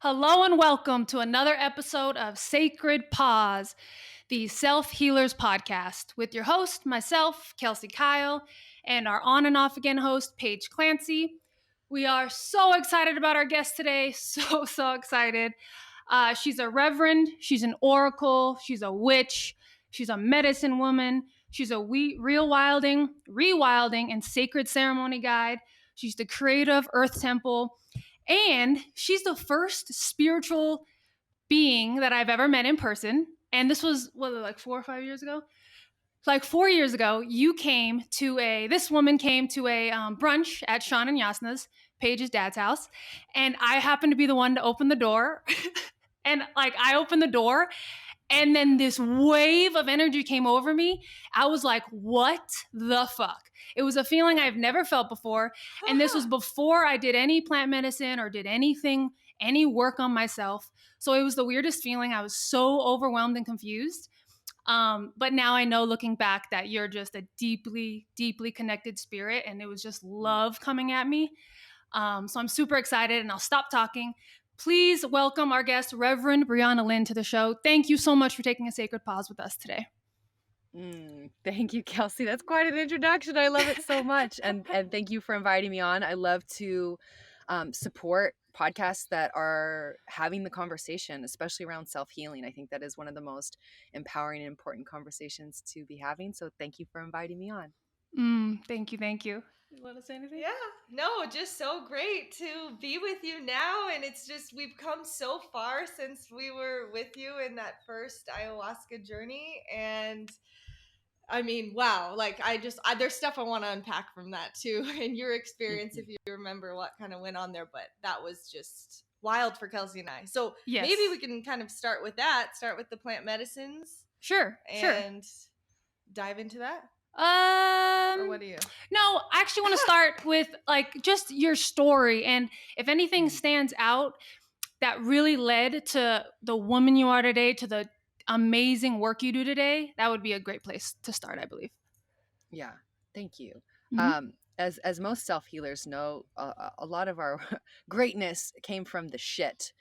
Hello and welcome to another episode of Sacred Pause, the Self Healers Podcast, with your host, myself, Kelsey Keil, and our on and off again host, Paige Clancy. We are so excited about our guest today. So excited. She's a reverend, she's an oracle, she's a witch, she's a medicine woman, she's a rewilding, and sacred ceremony guide. She's the creator of Earth Temple. And she's the first spiritual being that I've ever met in person. And this was, like 4 or 5 years ago? Like 4 years ago, this woman came to a brunch at Sean and Yasna's, Paige's dad's house. And I happened to be the one to open the door. And I opened the door, and then this wave of energy came over me. I was like, what the fuck? It was a feeling I've never felt before. And this was before I did any plant medicine or did any work on myself. So it was the weirdest feeling. I was so overwhelmed and confused. But now I know, looking back, that you're just a deeply, deeply connected spirit. And it was just love coming at me. So I'm super excited, and I'll stop talking. Please welcome our guest, Reverend Briana Lynn, to the show. Thank you so much for taking a sacred pause with us today. Thank you, Kelsey. That's quite an introduction. I love it so much. And thank you for inviting me on. I love to support podcasts that are having the conversation, especially around self-healing. I think that is one of the most empowering and important conversations to be having. So thank you for inviting me on. Thank you. You want to say anything? Yeah, no, just so great to be with you now. And it's just, we've come so far since we were with you in that first ayahuasca journey. And I mean, wow, there's stuff I want to unpack from that too, and your experience, if you remember what kind of went on there. But that was just wild for Kelsey and I. So maybe we can kind of start with the plant medicines. Sure. And dive into that. Or what do you? No, I actually want to start with just your story, and if anything stands out that really led to the woman you are today, to the amazing work you do today, that would be a great place to start, I believe. Yeah, thank you. As most self-healers know, a lot of our greatness came from the shit.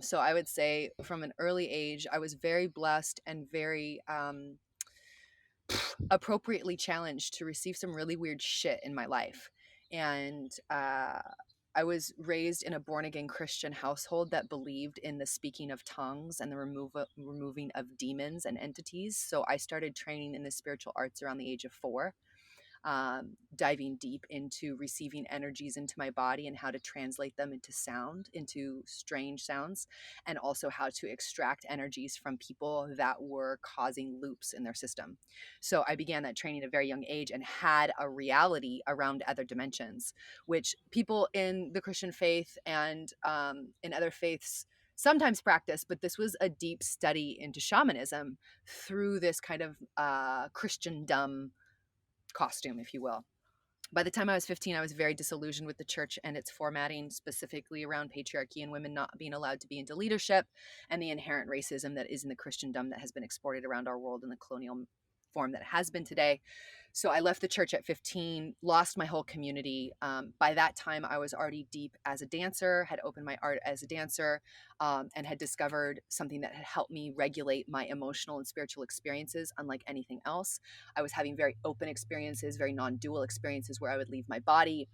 So I would say from an early age, I was very blessed and very appropriately challenged to receive some really weird shit in my life. And I was raised in a born-again Christian household that believed in the speaking of tongues and the removing of demons and entities. So I started training in the spiritual arts around the age of 4. Diving deep into receiving energies into my body and how to translate them into sound, into strange sounds, and also how to extract energies from people that were causing loops in their system. So I began that training at a very young age and had a reality around other dimensions, which people in the Christian faith and in other faiths sometimes practice, but this was a deep study into shamanism through this kind of Christendom costume, if you will. By the time I was 15, I was very disillusioned with the church and its formatting, specifically around patriarchy and women not being allowed to be into leadership, and the inherent racism that is in the Christendom that has been exported around our world in the colonial form that it has been today. So I left the church at 15, lost my whole community. By that time, I was already deep as a dancer, had opened my art as a dancer, and had discovered something that had helped me regulate my emotional and spiritual experiences unlike anything else. I was having very open experiences, very non-dual experiences where I would leave my body,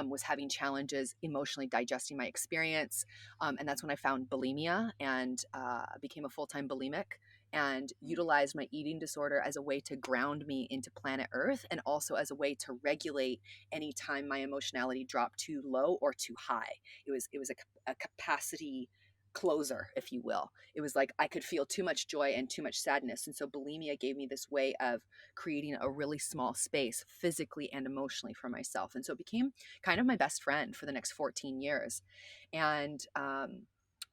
was having challenges emotionally digesting my experience. And that's when I found bulimia and became a full-time bulimic, and utilized my eating disorder as a way to ground me into planet Earth, and also as a way to regulate any time my emotionality dropped too low or too high. It was a capacity closer, if you will. It was like I could feel too much joy and too much sadness. And so bulimia gave me this way of creating a really small space physically and emotionally for myself. And so it became kind of my best friend for the next 14 years. And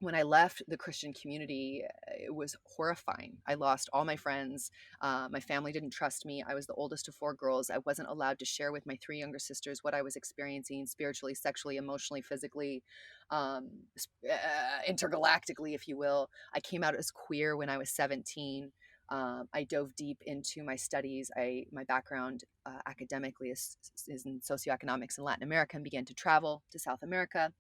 when I left the Christian community, it was horrifying. I lost all my friends. My family didn't trust me. I was the oldest of 4 girls. I wasn't allowed to share with my 3 younger sisters what I was experiencing spiritually, sexually, emotionally, physically, intergalactically, if you will. I came out as queer when I was 17. I dove deep into my studies. My background academically is in socioeconomics in Latin America, and began to travel to South America.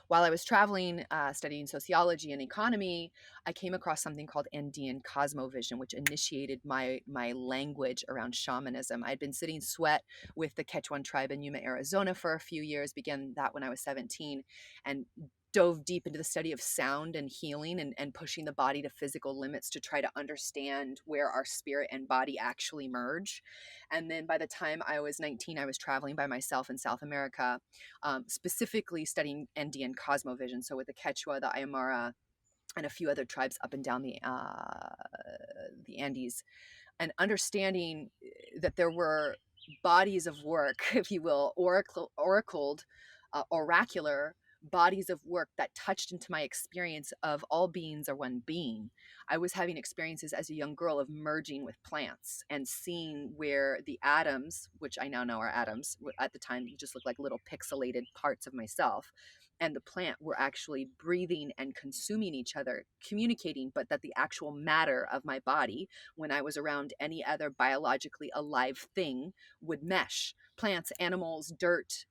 While I was traveling, studying sociology and economy, I came across something called Andean cosmovision, which initiated my language around shamanism. I'd been sitting sweat with the Quechuan tribe in Yuma, Arizona for a few years, began that when I was 17, and dove deep into the study of sound and healing and pushing the body to physical limits to try to understand where our spirit and body actually merge. And then by the time I was 19, I was traveling by myself in South America, specifically studying Andean cosmovision. So with the Quechua, the Aymara, and a few other tribes up and down the Andes, and understanding that there were bodies of work, if you will, oracular bodies of work that touched into my experience of all beings are one being. I was having experiences as a young girl of merging with plants and seeing where the atoms, which I now know are atoms, at the time just looked like little pixelated parts of myself, and the plant were actually breathing and consuming each other, communicating, but that the actual matter of my body, when I was around any other biologically alive thing, would mesh. Plants, animals, dirt,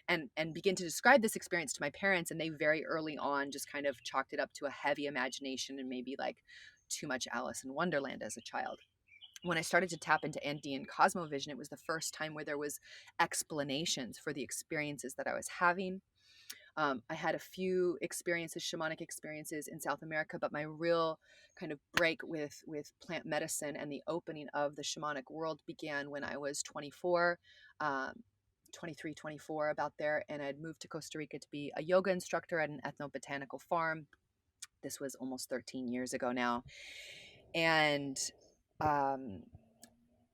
and begin to describe this experience to my parents. And they very early on just kind of chalked it up to a heavy imagination and maybe like too much Alice in Wonderland as a child. When I started to tap into Andean cosmovision, it was the first time where there was explanations for the experiences that I was having. I had a few experiences, shamanic experiences in South America, but my real kind of break with plant medicine and the opening of the shamanic world began when I was 24, 23, 24, about there. And I'd moved to Costa Rica to be a yoga instructor at an ethnobotanical farm. This was almost 13 years ago now. And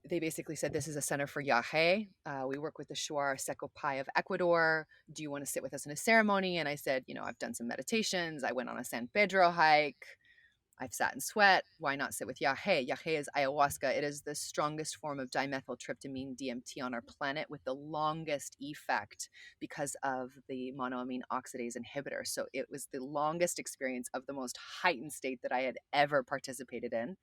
they basically said, this is a center for Yahe. We work with the Shuar Secopai of Ecuador. Do you want to sit with us in a ceremony? And I said, I've done some meditations. I went on a San Pedro hike. I've sat in sweat. Why not sit with Yahe? Yahe is ayahuasca. It is the strongest form of dimethyltryptamine, DMT, on our planet, with the longest effect because of the monoamine oxidase inhibitor. So it was the longest experience of the most heightened state that I had ever participated in.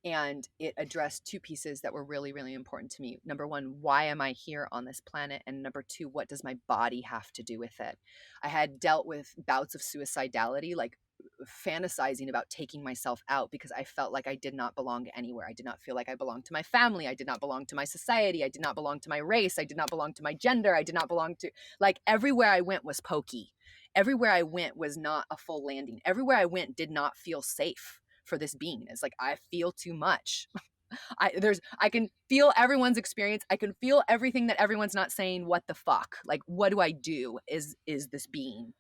And it addressed two pieces that were really, really important to me. Number one, why am I here on this planet? And number two, what does my body have to do with it? I had dealt with bouts of suicidality, like fantasizing about taking myself out because I felt like I did not belong anywhere. I did not feel like I belonged to my family. I did not belong to my society. I did not belong to my race. I did not belong to my gender. I did not belong to, like, everywhere I went was pokey. Everywhere I went was not a full landing. Everywhere I went did not feel safe for this being. It's like, I feel too much. I can feel everyone's experience. I can feel everything that everyone's not saying. What the fuck? Like, what do I do? Is this being?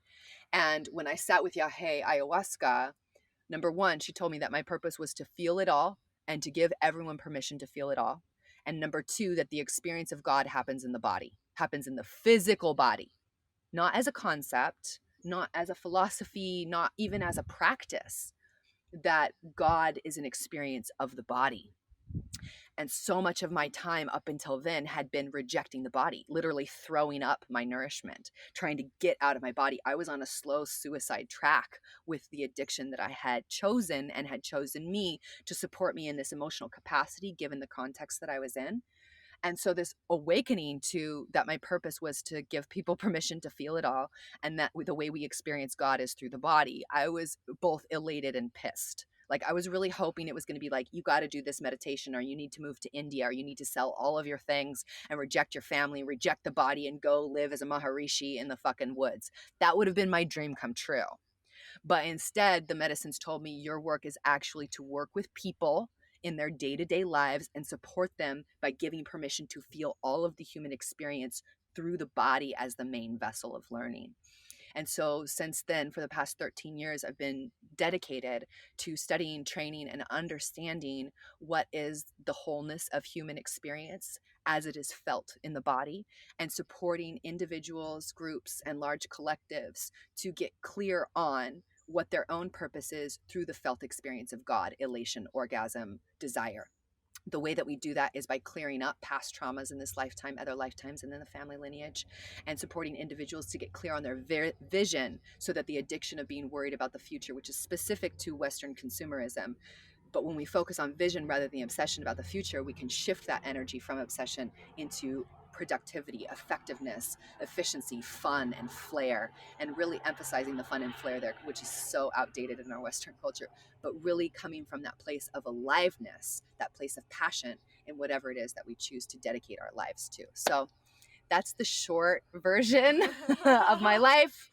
And when I sat with Yahe ayahuasca, number one, she told me that my purpose was to feel it all and to give everyone permission to feel it all. And number two, that the experience of God happens in the body, happens in the physical body, not as a concept, not as a philosophy, not even as a practice, that God is an experience of the body. And so much of my time up until then had been rejecting the body, literally throwing up my nourishment, trying to get out of my body. I was on a slow suicide track with the addiction that I had chosen and had chosen me to support me in this emotional capacity, given the context that I was in. And so this awakening to that my purpose was to give people permission to feel it all, and that the way we experience God is through the body. I was both elated and pissed. Like, I was really hoping it was going to be like, you got to do this meditation, or you need to move to India, or you need to sell all of your things and reject your family, reject the body, and go live as a Maharishi in the fucking woods. That would have been my dream come true. But instead, the medicines told me, your work is actually to work with people in their day-to-day lives and support them by giving permission to feel all of the human experience through the body as the main vessel of learning. And so since then, for the past 13 years, I've been dedicated to studying, training, and understanding what is the wholeness of human experience as it is felt in the body, and supporting individuals, groups, and large collectives to get clear on what their own purpose is through the felt experience of God, elation, orgasm, desire. The way that we do that is by clearing up past traumas in this lifetime, other lifetimes, and then the family lineage, and supporting individuals to get clear on their vision, so that the addiction of being worried about the future, which is specific to Western consumerism, but when we focus on vision rather than the obsession about the future, we can shift that energy from obsession into productivity, effectiveness, efficiency, fun, and flair, and really emphasizing the fun and flair there, which is so outdated in our Western culture, but really coming from that place of aliveness, that place of passion in whatever it is that we choose to dedicate our lives to. So that's the short version of my life.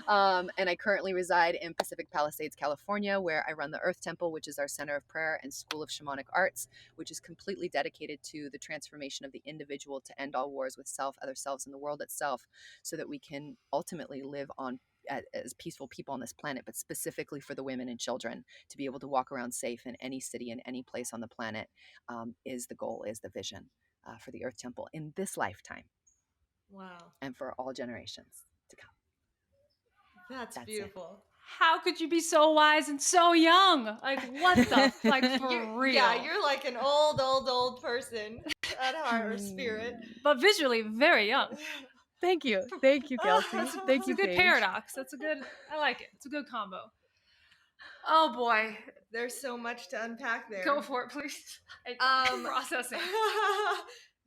And I currently reside in Pacific Palisades, California, where I run the Earth Temple, which is our center of prayer and school of shamanic arts, which is completely dedicated to the transformation of the individual to end all wars with self, other selves, and the world itself, so that we can ultimately live on as peaceful people on this planet, but specifically for the women and children to be able to walk around safe in any city and any place on the planet is the goal, is the vision for the Earth Temple in this lifetime. Wow. And for all generations to come. That's beautiful. How could you be so wise and so young? Like, what the? Like, for real. Yeah, you're like an old person at heart or spirit. But visually, very young. Thank you. Thank you, Kelsey. Thank you, It's a good Paige. paradox. I like it. It's a good combo. Oh, boy. There's so much to unpack there. Go for it, please. Processing.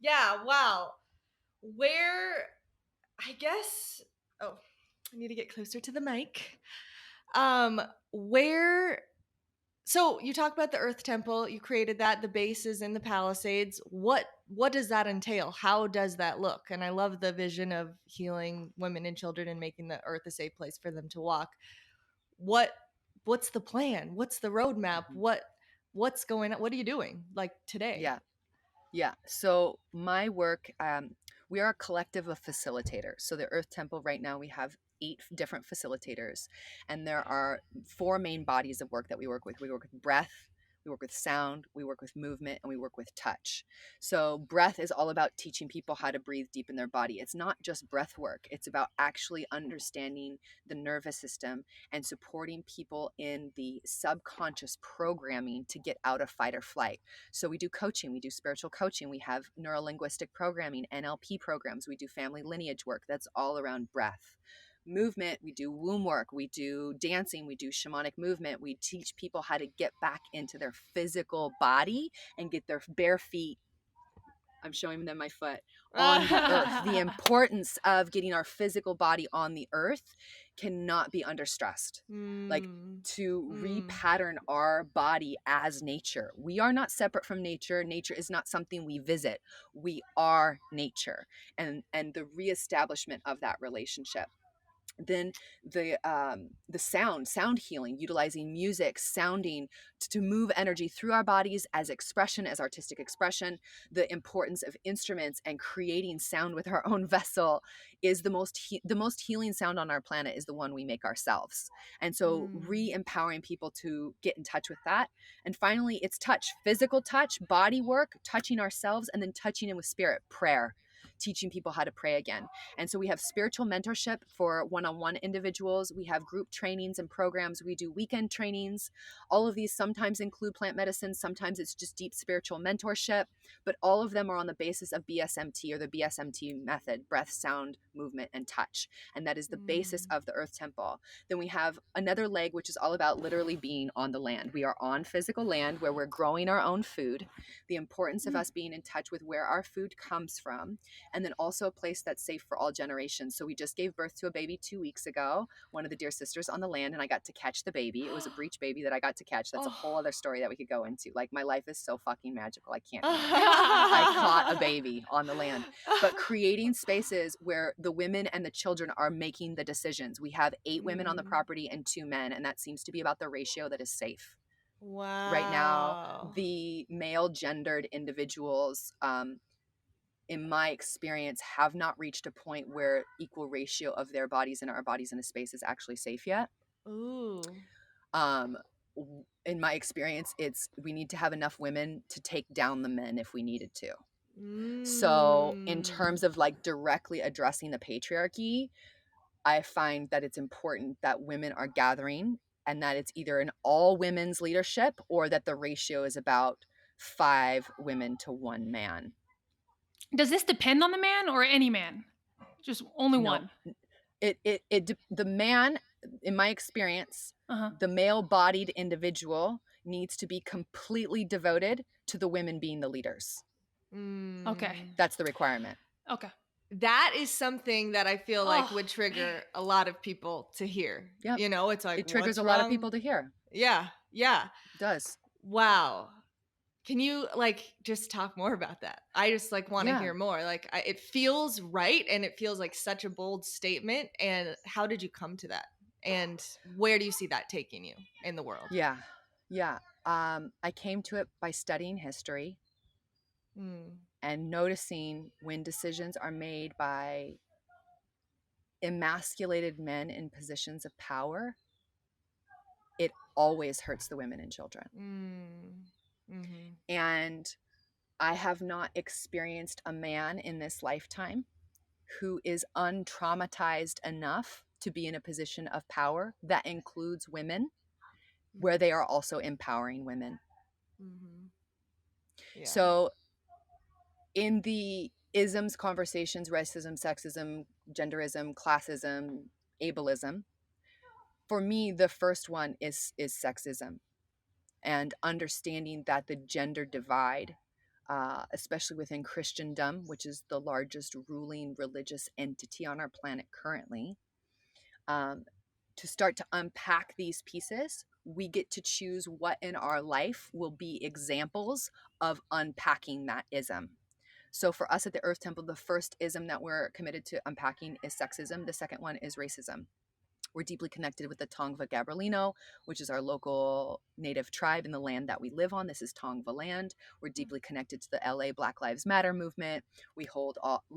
Yeah, wow. Where, I guess, I need to get closer to the mic. So you talked about the Earth Temple, you created that, the base is in the Palisades. What does that entail? How does that look? And I love the vision of healing women and children and making the earth a safe place for them to walk. What's the plan? What's the roadmap? What's going on? What are you doing like today? Yeah. So my work, we are a collective of facilitators. So the Earth Temple right now, we have 8 different facilitators, and there are 4 main bodies of work that we work with. We work with breath, we work with sound, we work with movement, and we work with touch. So breath is all about teaching people how to breathe deep in their body. It's not just breath work. It's about actually understanding the nervous system and supporting people in the subconscious programming to get out of fight or flight. So we do coaching, we do spiritual coaching, we have neurolinguistic programming, NLP programs, we do family lineage work. That's all around breath. Movement, we do womb work, we do dancing, we do shamanic movement. We teach people how to get back into their physical body and get their bare feet, I'm showing them my foot, on the earth. The importance of getting our physical body on the earth cannot be understressed. Like, to repattern our body as nature. We are not separate from nature. Nature is not something we visit. We are nature, and the reestablishment of that relationship. Then the sound healing, utilizing music, sounding to move energy through our bodies as expression, as artistic expression. The importance of instruments and creating sound with our own vessel is the most healing sound on our planet is the one we make ourselves. And so re-empowering people to get in touch with that. And finally, it's touch, physical touch, body work, touching ourselves, and then touching in with spirit, prayer, teaching people how to pray again. And so we have spiritual mentorship for one-on-one individuals. We have group trainings and programs. We do weekend trainings. All of these sometimes include plant medicine. Sometimes it's just deep spiritual mentorship, but all of them are on the basis of BSMT, or the BSMT method: breath, sound, movement, and touch. And that is the basis of the Earth Temple. Then we have another leg, which is all about literally being on the land. We are on physical land where we're growing our own food. The importance of us being in touch with where our food comes from, and then also a place that's safe for all generations. So we just gave birth to a baby 2 weeks ago, one of the dear sisters on the land, and I got to catch the baby. It was a breech baby that I got to catch. That's a whole other story that we could go into. Like, my life is so fucking magical. I can't. I caught a baby on the land. But creating spaces where the women and the children are making the decisions. We have 8 women on the property and 2 men, and that seems to be about the ratio that is safe. Wow. Right now, the male gendered individuals, in my experience, have not reached a point where equal ratio of their bodies and our bodies in a space is actually safe yet. Ooh. In my experience, we need to have enough women to take down the men if we needed to. So in terms of like directly addressing the patriarchy, I find that it's important that women are gathering, and that it's either an all women's leadership, or that the ratio is about 5 women to 1 man. Does this depend on the man or any man? Just only one? The man, in my experience, the male-bodied individual needs to be completely devoted to the women being the leaders. Okay. That's the requirement. Okay. That is something that I feel like Oh, would trigger man. a lot of people to hear. Yep. You know, it's like, It triggers what's a lot of wrong? people to hear. Yeah. Yeah. It does. Wow. Can you like just talk more about that? I just like want to Yeah. hear more. Like it feels right, and it feels like such a bold statement. And how did you come to that? And where do you see that taking you in the world? Yeah. Yeah. I came to it by studying history Mm. and noticing when decisions are made by emasculated men in positions of power, it always hurts the women and children. Mm. Mm-hmm. And I have not experienced a man in this lifetime who is untraumatized enough to be in a position of power that includes women, where they are also empowering women. Mm-hmm. Yeah. So in the isms conversations, racism, sexism, genderism, classism, ableism, for me, the first one is sexism, and understanding that the gender divide, especially within Christendom, which is the largest ruling religious entity on our planet currently, to start to unpack these pieces, we get to choose what in our life will be examples of unpacking that ism. So for us at the Earth Temple, the first ism that we're committed to unpacking is sexism. The second one is racism. We're deeply connected with the Tongva Gabrielino, which is our local native tribe in the land that we live on. This is Tongva land. We're deeply connected to the LA Black Lives Matter movement. We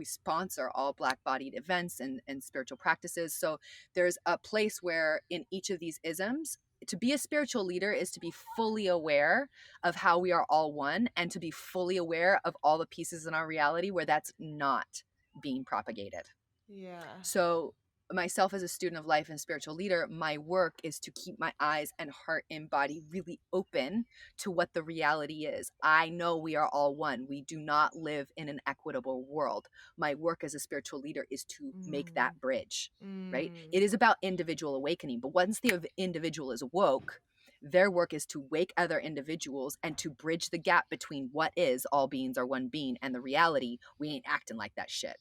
sponsor all Black-bodied events and spiritual practices. So there's a place where in each of these isms, to be a spiritual leader is to be fully aware of how we are all one, and to be fully aware of all the pieces in our reality where that's not being propagated. Yeah. So myself as a student of life and spiritual leader, my work is to keep my eyes and heart and body really open to what the reality is. I know we are all one. We do not live in an equitable world. My work as a spiritual leader is to make that bridge, right? It is about individual awakening. But once the individual is woke, their work is to wake other individuals and to bridge the gap between what is all beings are one being and the reality we ain't acting like that shit.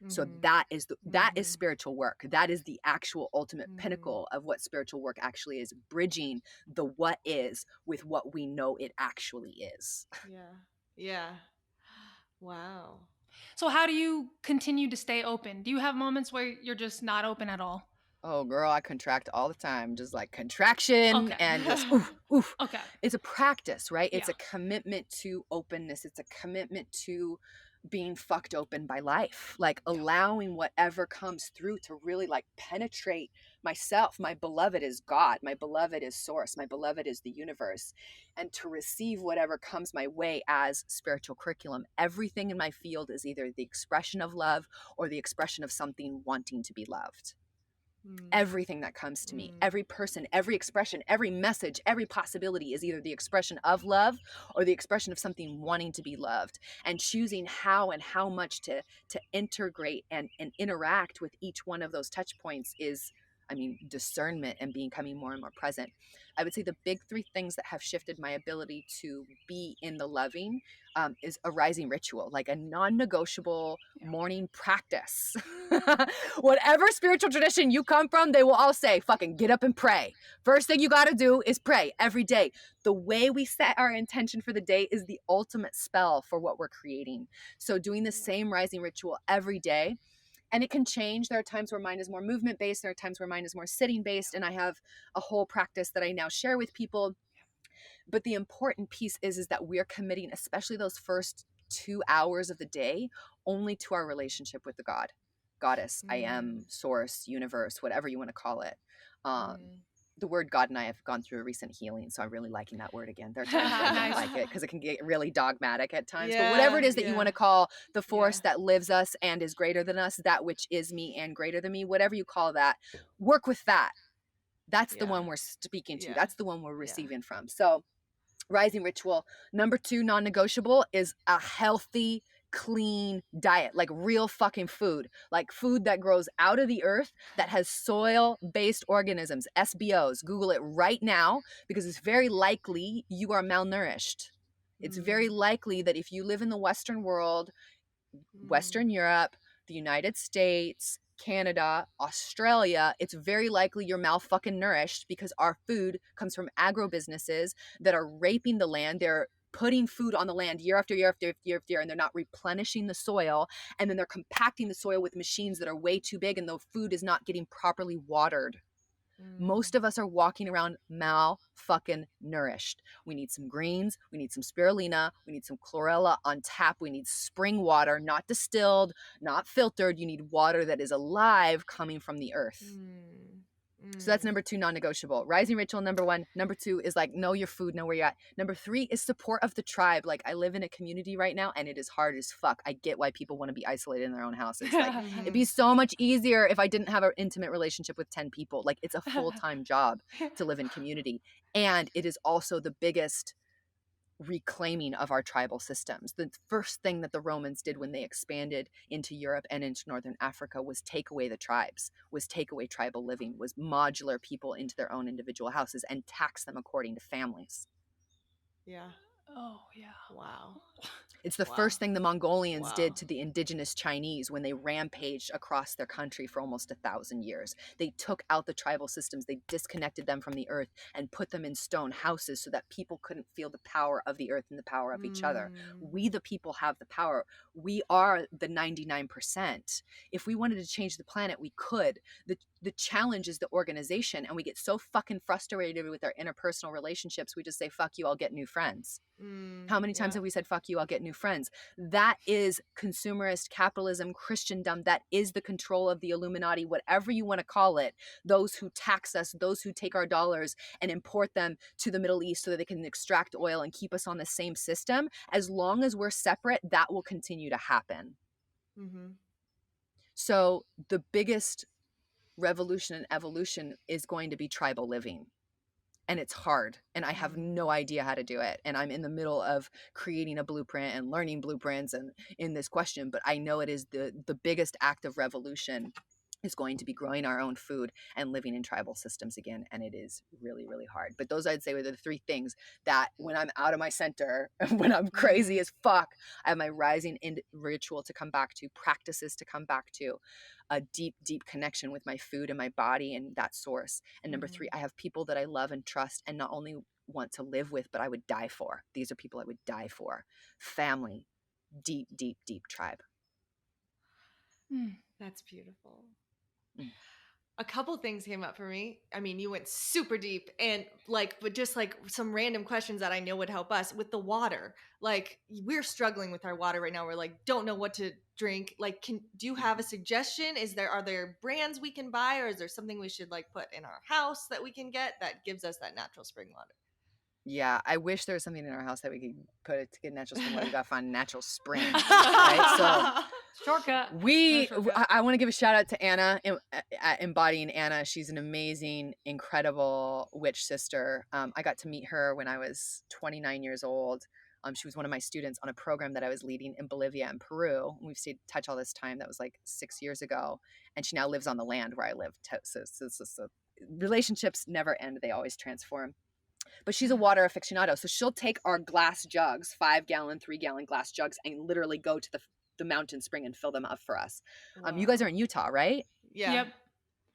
So that is spiritual work. That is the actual ultimate pinnacle of what spiritual work actually is, bridging the what is with what we know it actually is. Yeah. Yeah. Wow. So how do you continue to stay open? Do you have moments where you're just not open at all? Oh, girl, I contract all the time. Just like contraction Okay. and just oof, oof. Okay. It's a practice, right? It's Yeah. a commitment to openness. It's a commitment to being fucked open by life, like allowing whatever comes through to really like penetrate myself. My beloved is God. My beloved is source. My beloved is the universe. And to receive whatever comes my way as spiritual curriculum. Everything in my field is either the expression of love or the expression of something wanting to be loved. Everything that comes to me, every person, every expression, every message, every possibility is either the expression of love or the expression of something wanting to be loved. And choosing how and how much to integrate and interact with each one of those touch points is, discernment and becoming more and more present. I would say the big three things that have shifted my ability to be in the loving is a rising ritual, like a non-negotiable morning practice. Whatever spiritual tradition you come from, they will all say, fucking get up and pray. First thing you got to do is pray every day. The way we set our intention for the day is the ultimate spell for what we're creating. So doing the same rising ritual every day. And it can change. There are times where mine is more movement based. There are times where mine is more sitting based. And I have a whole practice that I now share with people. But the important piece is that we're committing, especially those first 2 hours of the day, only to our relationship with the God, goddess, I am, source, universe, whatever you want to call it. The word God and I have gone through a recent healing, so I'm really liking that word again. There are times where I don't like it because it can get really dogmatic at times. But whatever it is that you want to call the force that lives us and is greater than us, that which is me and greater than me, whatever you call that, work with that. That's the one we're speaking to. That's the one we're receiving from. So rising ritual. Number 2, non-negotiable, is a healthy, clean diet, like real fucking food, like food that grows out of the earth, that has soil-based organisms, SBOs. Google it right now, because it's very likely you are malnourished. It's very likely that if you live in the Western world, Western Europe, the United States, Canada, Australia, it's very likely you're mal-fucking nourished because our food comes from agro businesses that are raping the land. They're putting food on the land year after year after year after year, and they're not replenishing the soil. And then they're compacting the soil with machines that are way too big, and the food is not getting properly watered. Most of us are walking around mal-fucking nourished. We need some greens. We need some spirulina. We need some chlorella on tap. We need spring water, not distilled, not filtered. You need water that is alive coming from the earth. So that's number 2, non-negotiable. Rising ritual, number 1. Number 2 is like, know your food, know where you're at. Number 3 is support of the tribe. Like, I live in a community right now, and it is hard as fuck. I get why people want to be isolated in their own house. It's like, it'd be so much easier if I didn't have an intimate relationship with 10 people. Like, it's a full-time job to live in community. And it is also the biggest reclaiming of our tribal systems. The first thing that the Romans did when they expanded into Europe and into Northern Africa was take away the tribes, was take away tribal living, was modular people into their own individual houses and tax them according to families. Yeah. Oh, yeah. Wow. It's the first thing the Mongolians did to the indigenous Chinese when they rampaged across their country for almost 1,000 years. They took out the tribal systems, they disconnected them from the earth and put them in stone houses so that people couldn't feel the power of the earth and the power of each other. We, the people, have the power. We are the 99%. If we wanted to change the planet, we could. The challenge is the organization, and we get so fucking frustrated with our interpersonal relationships, we just say, fuck you, I'll get new friends. How many times have we said, fuck you, I'll get new friends? That is consumerist capitalism, Christendom. That is the control of the Illuminati, whatever you want to call it. Those who tax us, those who take our dollars and import them to the Middle East so that they can extract oil and keep us on the same system. As long as we're separate, that will continue to happen. So the biggest revolution and evolution is going to be tribal living. And it's hard, and I have no idea how to do it. And I'm in the middle of creating a blueprint and learning blueprints and in this question, but I know it is the biggest act of revolution is going to be growing our own food and living in tribal systems again. And it is really, really hard. But those, I'd say, were the 3 things that when I'm out of my center, when I'm crazy as fuck, I have my rising ritual to come back to, practices to come back to, a deep, deep connection with my food and my body and that source. And number 3, I have people that I love and trust and not only want to live with, but I would die for. These are people I would die for. Family, deep, deep, deep tribe. That's beautiful. A couple things came up for me. I mean, you went super deep and but just like some random questions that I know would help us with the water. Like, we're struggling with our water right now. We're like, don't know what to drink. Like, do you have a suggestion? Are there brands we can buy, or is there something we should like put in our house that we can get that gives us that natural spring water? Yeah, I wish there was something in our house that we could put it to get natural spring water. We gotta find natural spring, right? So shortcut. I want to give a shout out to Anna at Embodying Anna. She's an amazing, incredible witch sister. I got to meet her when I was 29 years old. She was one of my students on a program that I was leading in Bolivia and Peru. We've stayed in touch all this time. That was like 6 years ago, and she now lives on the land where I live. So relationships never end; they always transform. But she's a water aficionado, so she'll take our glass jugs, 5-gallon, 3-gallon glass jugs, and literally go to the mountain spring and fill them up for us. Wow. You guys are in Utah, right? Yeah. Yep.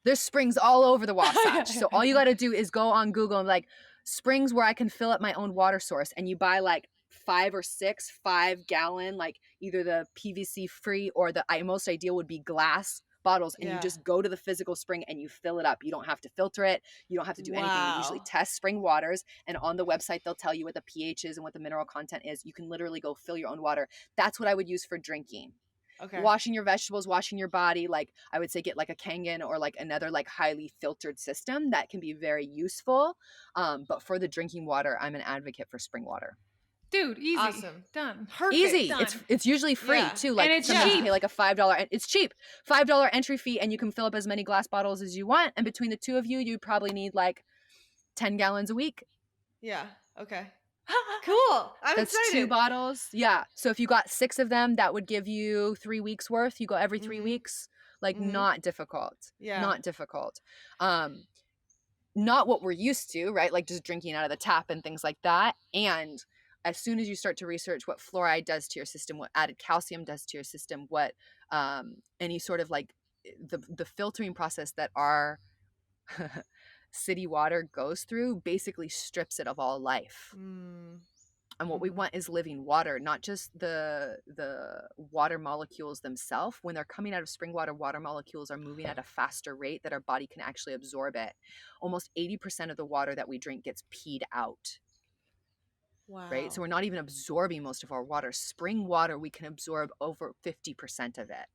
There's springs all over the Wasatch. So all you got to do is go on Google and like springs where I can fill up my own water source, and you buy like 5 or 6 5-gallon, like either the PVC free or the most ideal would be glass bottles, and you just go to the physical spring and you fill it up. You don't have to filter it. You don't have to do anything. You usually test spring waters, and on the website they'll tell you what the pH is and what the mineral content is. You can literally go fill your own water. That's what I would use for drinking. Okay. Washing your vegetables, washing your body, like I would say get like a Kangen or like another like highly filtered system that can be very useful. But for the drinking water, I'm an advocate for spring water. Dude, easy. Awesome. Done. Perfect. Easy. Done. It's usually free too. Like, and it's sometimes cheap. you pay like a $5. It's cheap. $5 entry fee, and you can fill up as many glass bottles as you want. And between the two of you, you probably need like 10 gallons a week. Yeah. Okay. Cool. That's excited. 2 bottles. Yeah. So if you got 6 of them, that would give you 3 weeks worth. You go every 3 weeks. Like, not difficult. Yeah. Not difficult. Not what we're used to, right? Like just drinking out of the tap and things like that. And as soon as you start to research what fluoride does to your system, what added calcium does to your system, what any sort of like the filtering process that our city water goes through basically strips it of all life. And what we want is living water, not just the water molecules themselves. When they're coming out of spring water, water molecules are moving at a faster rate that our body can actually absorb it. Almost 80% of the water that we drink gets peed out. Wow. Right? So we're not even absorbing most of our water. Spring water, we can absorb over 50% of it.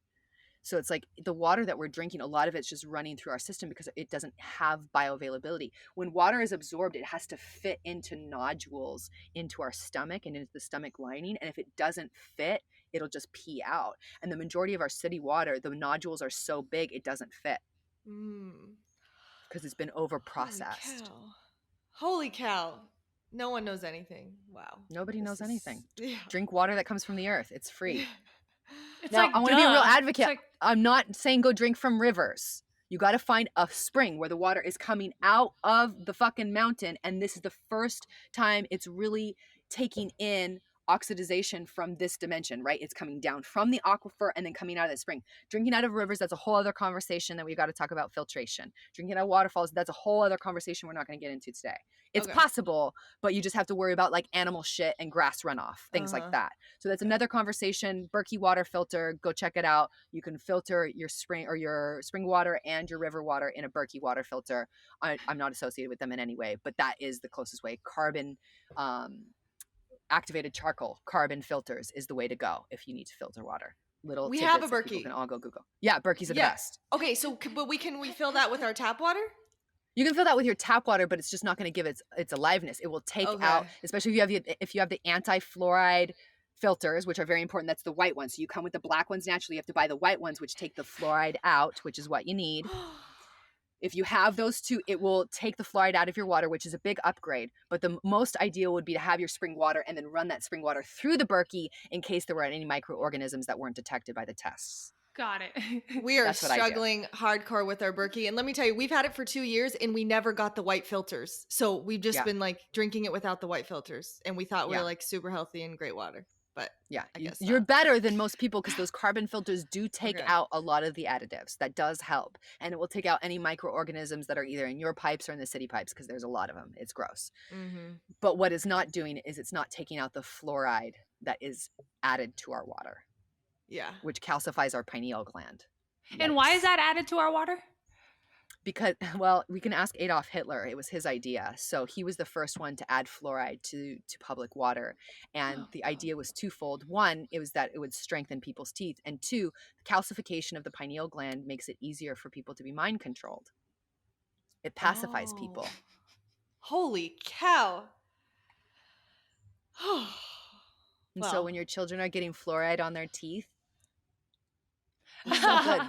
So it's like the water that we're drinking, a lot of it's just running through our system because it doesn't have bioavailability. When water is absorbed, it has to fit into nodules into our stomach and into the stomach lining. And if it doesn't fit, it'll just pee out. And the majority of our city water, the nodules are so big, it doesn't fit because it's been over processed. Holy cow. No one knows anything. Wow. Nobody knows anything. Yeah. Drink water that comes from the earth. It's free. It's now, like, I want to be a real advocate. Like... I'm not saying go drink from rivers. You got to find a spring where the water is coming out of the fucking mountain. And this is the first time it's really taking in oxidization from this dimension, right? It's coming down from the aquifer and then coming out of the spring. Drinking out of rivers, that's a whole other conversation that we've got to talk about filtration. Drinking out of waterfalls, that's a whole other conversation we're not going to get into today. It's possible, but you just have to worry about like animal shit and grass runoff, things like that. So that's another conversation. Berkey water filter, go check it out. You can filter your spring or your spring water and your river water in a Berkey water filter. I'm not associated with them in any way, but that is the closest way. Carbon, activated charcoal, carbon filters is the way to go if you need to filter water. Little we have a Berkey. People can all go Google. Yeah, Berkeys are the best. Okay, so but we fill that with our tap water? You can fill that with your tap water, but it's just not going to give its aliveness. It will take out, especially if you have the anti-fluoride filters, which are very important. That's the white ones. So you come with the black ones naturally. You have to buy the white ones, which take the fluoride out, which is what you need. If you have those two, it will take the fluoride out of your water, which is a big upgrade. But the most ideal would be to have your spring water and then run that spring water through the Berkey in case there were any microorganisms that weren't detected by the tests. Got it. We are struggling hardcore with our Berkey. And let me tell you, we've had it for 2 years and we never got the white filters. So we've just been like drinking it without the white filters. And we thought we were like super healthy and great water. But yeah, I guess you're better than most people because those carbon filters do take out a lot of the additives. That does help. And it will take out any microorganisms that are either in your pipes or in the city pipes because there's a lot of them. It's gross. But what it's not doing is it's not taking out the fluoride that is added to our water. Yeah. Which calcifies our pineal gland. And why is that added to our water? Because, well, we can ask Adolf Hitler. It was his idea. So he was the first one to add fluoride to public water. And the idea was twofold. One, it was that it would strengthen people's teeth. And two, calcification of the pineal gland makes it easier for people to be mind controlled. It pacifies people. Holy cow. And so when your children are getting fluoride on their teeth, it's not good.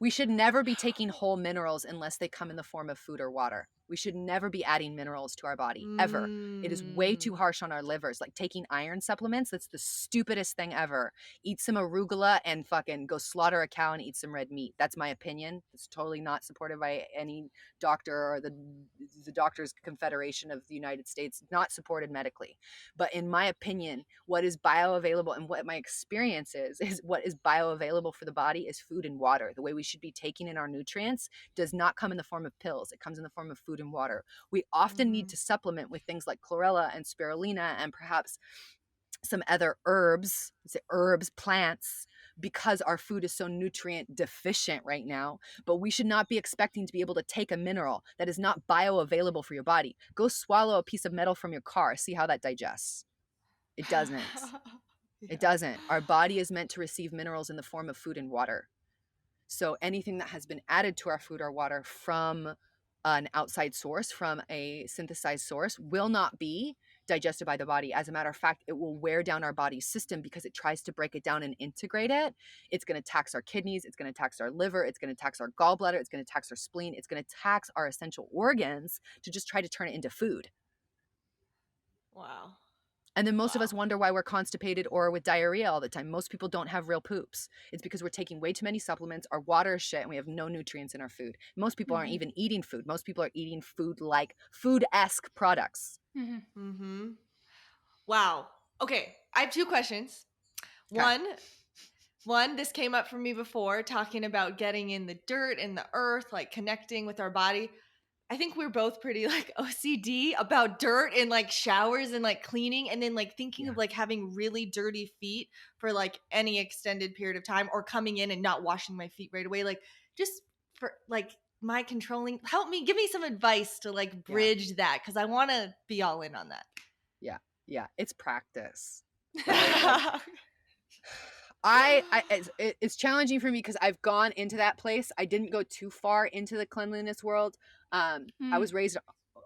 We should never be taking whole minerals unless they come in the form of food or water. We should never be adding minerals to our body, ever. It is way too harsh on our livers. Like taking iron supplements, that's the stupidest thing ever. Eat some arugula and fucking go slaughter a cow and eat some red meat. That's my opinion. It's totally not supported by any doctor or the Doctors Confederation of the United States. Not supported medically. But in my opinion, what is bioavailable and what my experience is what is bioavailable for the body is food and water. The way we should be taking in our nutrients does not come in the form of pills. It comes in the form of food and water. We often need to supplement with things like chlorella and spirulina and perhaps some other herbs, plants, because our food is so nutrient deficient right now. But we should not be expecting to be able to take a mineral that is not bioavailable for your body. Go swallow a piece of metal from your car. See how that digests. It doesn't. It doesn't. Our body is meant to receive minerals in the form of food and water. So anything that has been added to our food or water from an outside source, from a synthesized source, will not be digested by the body. As a matter of fact, it will wear down our body's system because it tries to break it down and integrate it. It's going to tax our kidneys. It's going to tax our liver. It's going to tax our gallbladder. It's going to tax our spleen. It's going to tax our essential organs to just try to turn it into food. Wow. And then most of us wonder why we're constipated or with diarrhea all the time. Most people don't have real poops. It's because we're taking way too many supplements. Our water is shit and we have no nutrients in our food. Most people aren't even eating food. Most people are eating food like food-esque products. Well, Wow. Okay. I have two questions. Okay. One, this came up for me before, talking about getting in the dirt and the earth, like connecting with our body. I think we're both pretty like OCD about dirt and like showers and like cleaning, and then like thinking Yeah. of like having really dirty feet for like any extended period of time, or coming in and not washing my feet right away. Like, just for like my controlling, help me, give me some advice to like Yeah. bridge that, because I want to be all in on that. Yeah. Yeah. It's practice, right? Like it's challenging for me because I've gone into that place. I didn't go too far into the cleanliness world. I was raised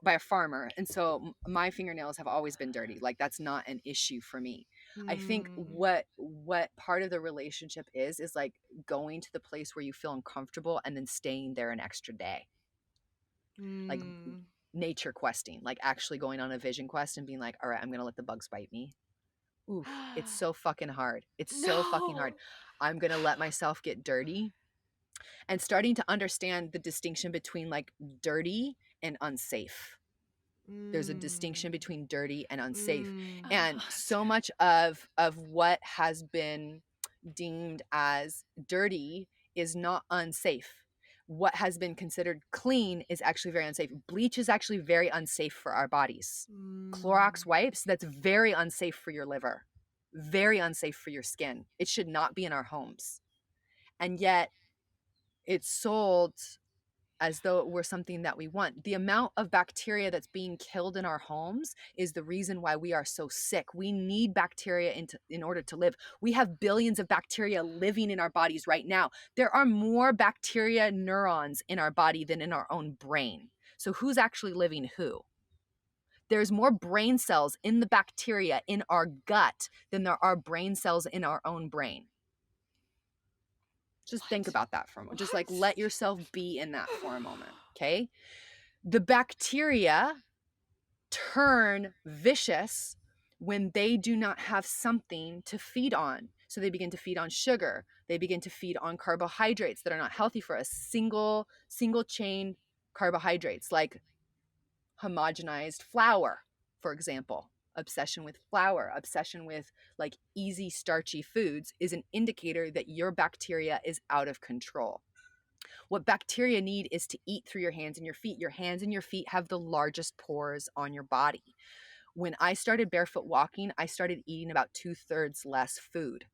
by a farmer, and so my fingernails have always been dirty. Like, that's not an issue for me. I think what part of the relationship is like going to the place where you feel uncomfortable and then staying there an extra day. Like nature questing, like actually going on a vision quest and being like, all right, I'm gonna let the bugs bite me. Oof, it's so fucking hard. It's so fucking hard. I'm going to let myself get dirty, and starting to understand the distinction between like dirty and unsafe. There's a distinction between dirty and unsafe. And so much of what has been deemed as dirty is not unsafe. What has been considered clean is actually very unsafe. Bleach is actually very unsafe for our bodies. Clorox wipes, that's very unsafe for your liver, very unsafe for your skin. It should not be in our homes. And yet it's sold as though it were something that we want. The amount of bacteria that's being killed in our homes is the reason why we are so sick. We need bacteria in order to live. We have billions of bacteria living in our bodies right now. There are more bacteria neurons in our body than in our own brain. So who's actually living who? There's more brain cells in the bacteria in our gut than there are brain cells in our own brain. Just think about that for a moment. Just like let yourself be in that for a moment, okay? The bacteria turn vicious when they do not have something to feed on. So they begin to feed on sugar. They begin to feed on carbohydrates that are not healthy for us. Single chain carbohydrates like homogenized flour, for example. Obsession with flour, obsession with like easy starchy foods is an indicator that your bacteria is out of control. What bacteria need is to eat through your hands and your feet. Your hands and your feet have the largest pores on your body. When I started barefoot walking, I started eating about 2/3 less food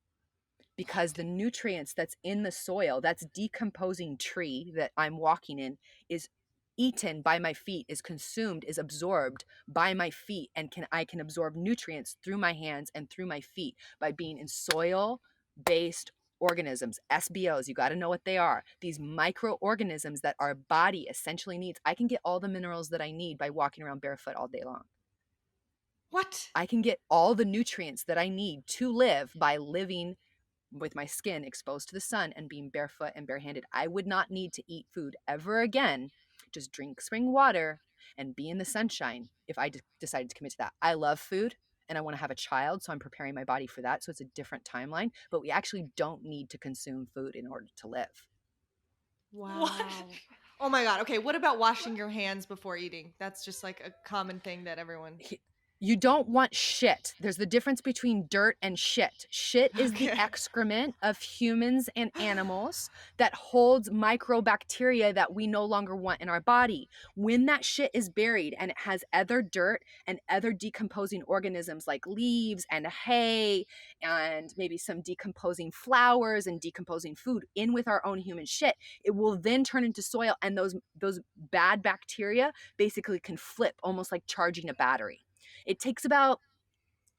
because the nutrients that's in the soil, that's decomposing tree that I'm walking in, is eaten by my feet, is consumed, is absorbed by my feet, and I can absorb nutrients through my hands and through my feet by being in soil-based organisms. SBOs, you got to know what they are. These microorganisms that our body essentially needs. I can get all the minerals that I need by walking around barefoot all day long. What? I can get all the nutrients that I need to live by living with my skin exposed to the sun and being barefoot and barehanded. I would not need to eat food ever again. Just drink spring water and be in the sunshine if I decided to commit to that. I love food and I want to have a child, so I'm preparing my body for that. So it's a different timeline, but we actually don't need to consume food in order to live. Wow. Oh my God. Okay. What about washing your hands before eating? That's just like a common thing that everyone... You don't want shit. There's the difference between dirt and shit. Shit is the excrement of humans and animals that holds microbacteria that we no longer want in our body. When that shit is buried and it has other dirt and other decomposing organisms like leaves and hay and maybe some decomposing flowers and decomposing food in with our own human shit, it will then turn into soil, and those bad bacteria basically can flip, almost like charging a battery. It takes about,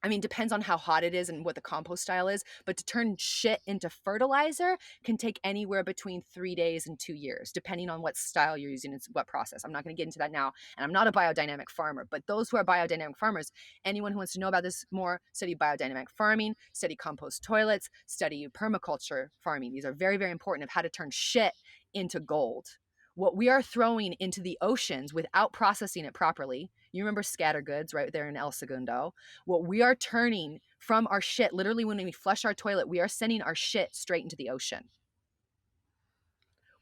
depends on how hot it is and what the compost style is, but to turn shit into fertilizer can take anywhere between 3 days and 2 years, depending on what style you're using and what process. I'm not going to get into that now, and I'm not a biodynamic farmer, but those who are biodynamic farmers, anyone who wants to know about this more, study biodynamic farming, study compost toilets, study permaculture farming. These are very, very important of how to turn shit into gold. What we are throwing into the oceans without processing it properly, you remember scatter goods right there in El Segundo, what we are turning from our shit, literally when we flush our toilet, we are sending our shit straight into the ocean.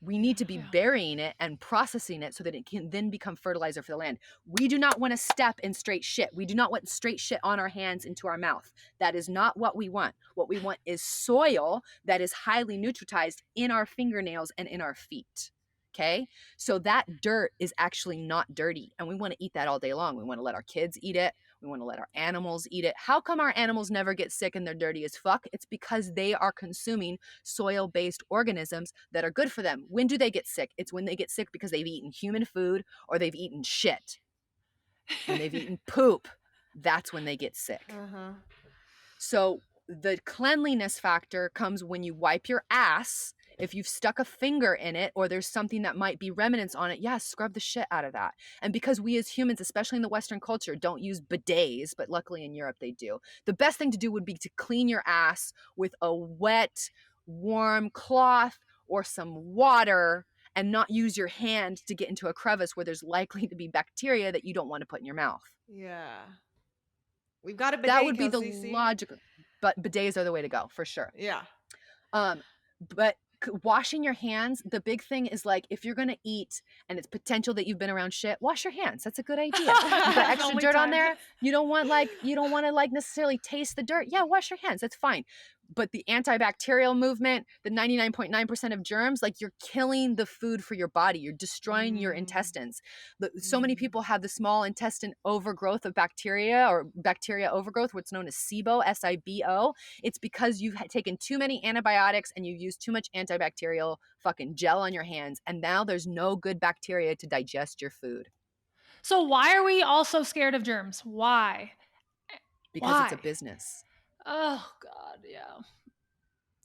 We need to be burying it and processing it so that it can then become fertilizer for the land. We do not want to step in straight shit. We do not want straight shit on our hands into our mouth. That is not what we want. What we want is soil that is highly nutritized in our fingernails and in our feet. Okay? So that dirt is actually not dirty, and we want to eat that all day long. We want to let our kids eat it. We want to let our animals eat it. How come our animals never get sick and they're dirty as fuck? It's because they are consuming soil-based organisms that are good for them. When do they get sick? It's when they get sick because they've eaten human food or they've eaten shit. When they've eaten poop, that's when they get sick. Uh-huh. So the cleanliness factor comes when you wipe your ass. If you've stuck a finger in it or there's something that might be remnants on it, yeah, scrub the shit out of that. And because we as humans, especially in the Western culture, don't use bidets, but luckily in Europe they do, the best thing to do would be to clean your ass with a wet, warm cloth or some water and not use your hand to get into a crevice where there's likely to be bacteria that you don't want to put in your mouth. Yeah. We've got a bidet, That would be Kelsey, the see? logical, but bidets are the way to go for sure. Yeah. But washing your hands, the big thing is like if you're gonna eat and it's potential that you've been around shit, wash your hands. That's a good idea. You got extra dirt on there. You don't want to necessarily taste the dirt. Yeah, wash your hands. That's fine. But the antibacterial movement, the 99.9% of germs, like you're killing the food for your body. You're destroying your intestines. So many people have the small intestine overgrowth of bacteria or bacteria overgrowth, what's known as SIBO, S-I-B-O. It's because you've taken too many antibiotics and you've used too much antibacterial fucking gel on your hands. And now there's no good bacteria to digest your food. So why are we all so scared of germs? Why? Because it's a business. Oh God, yeah.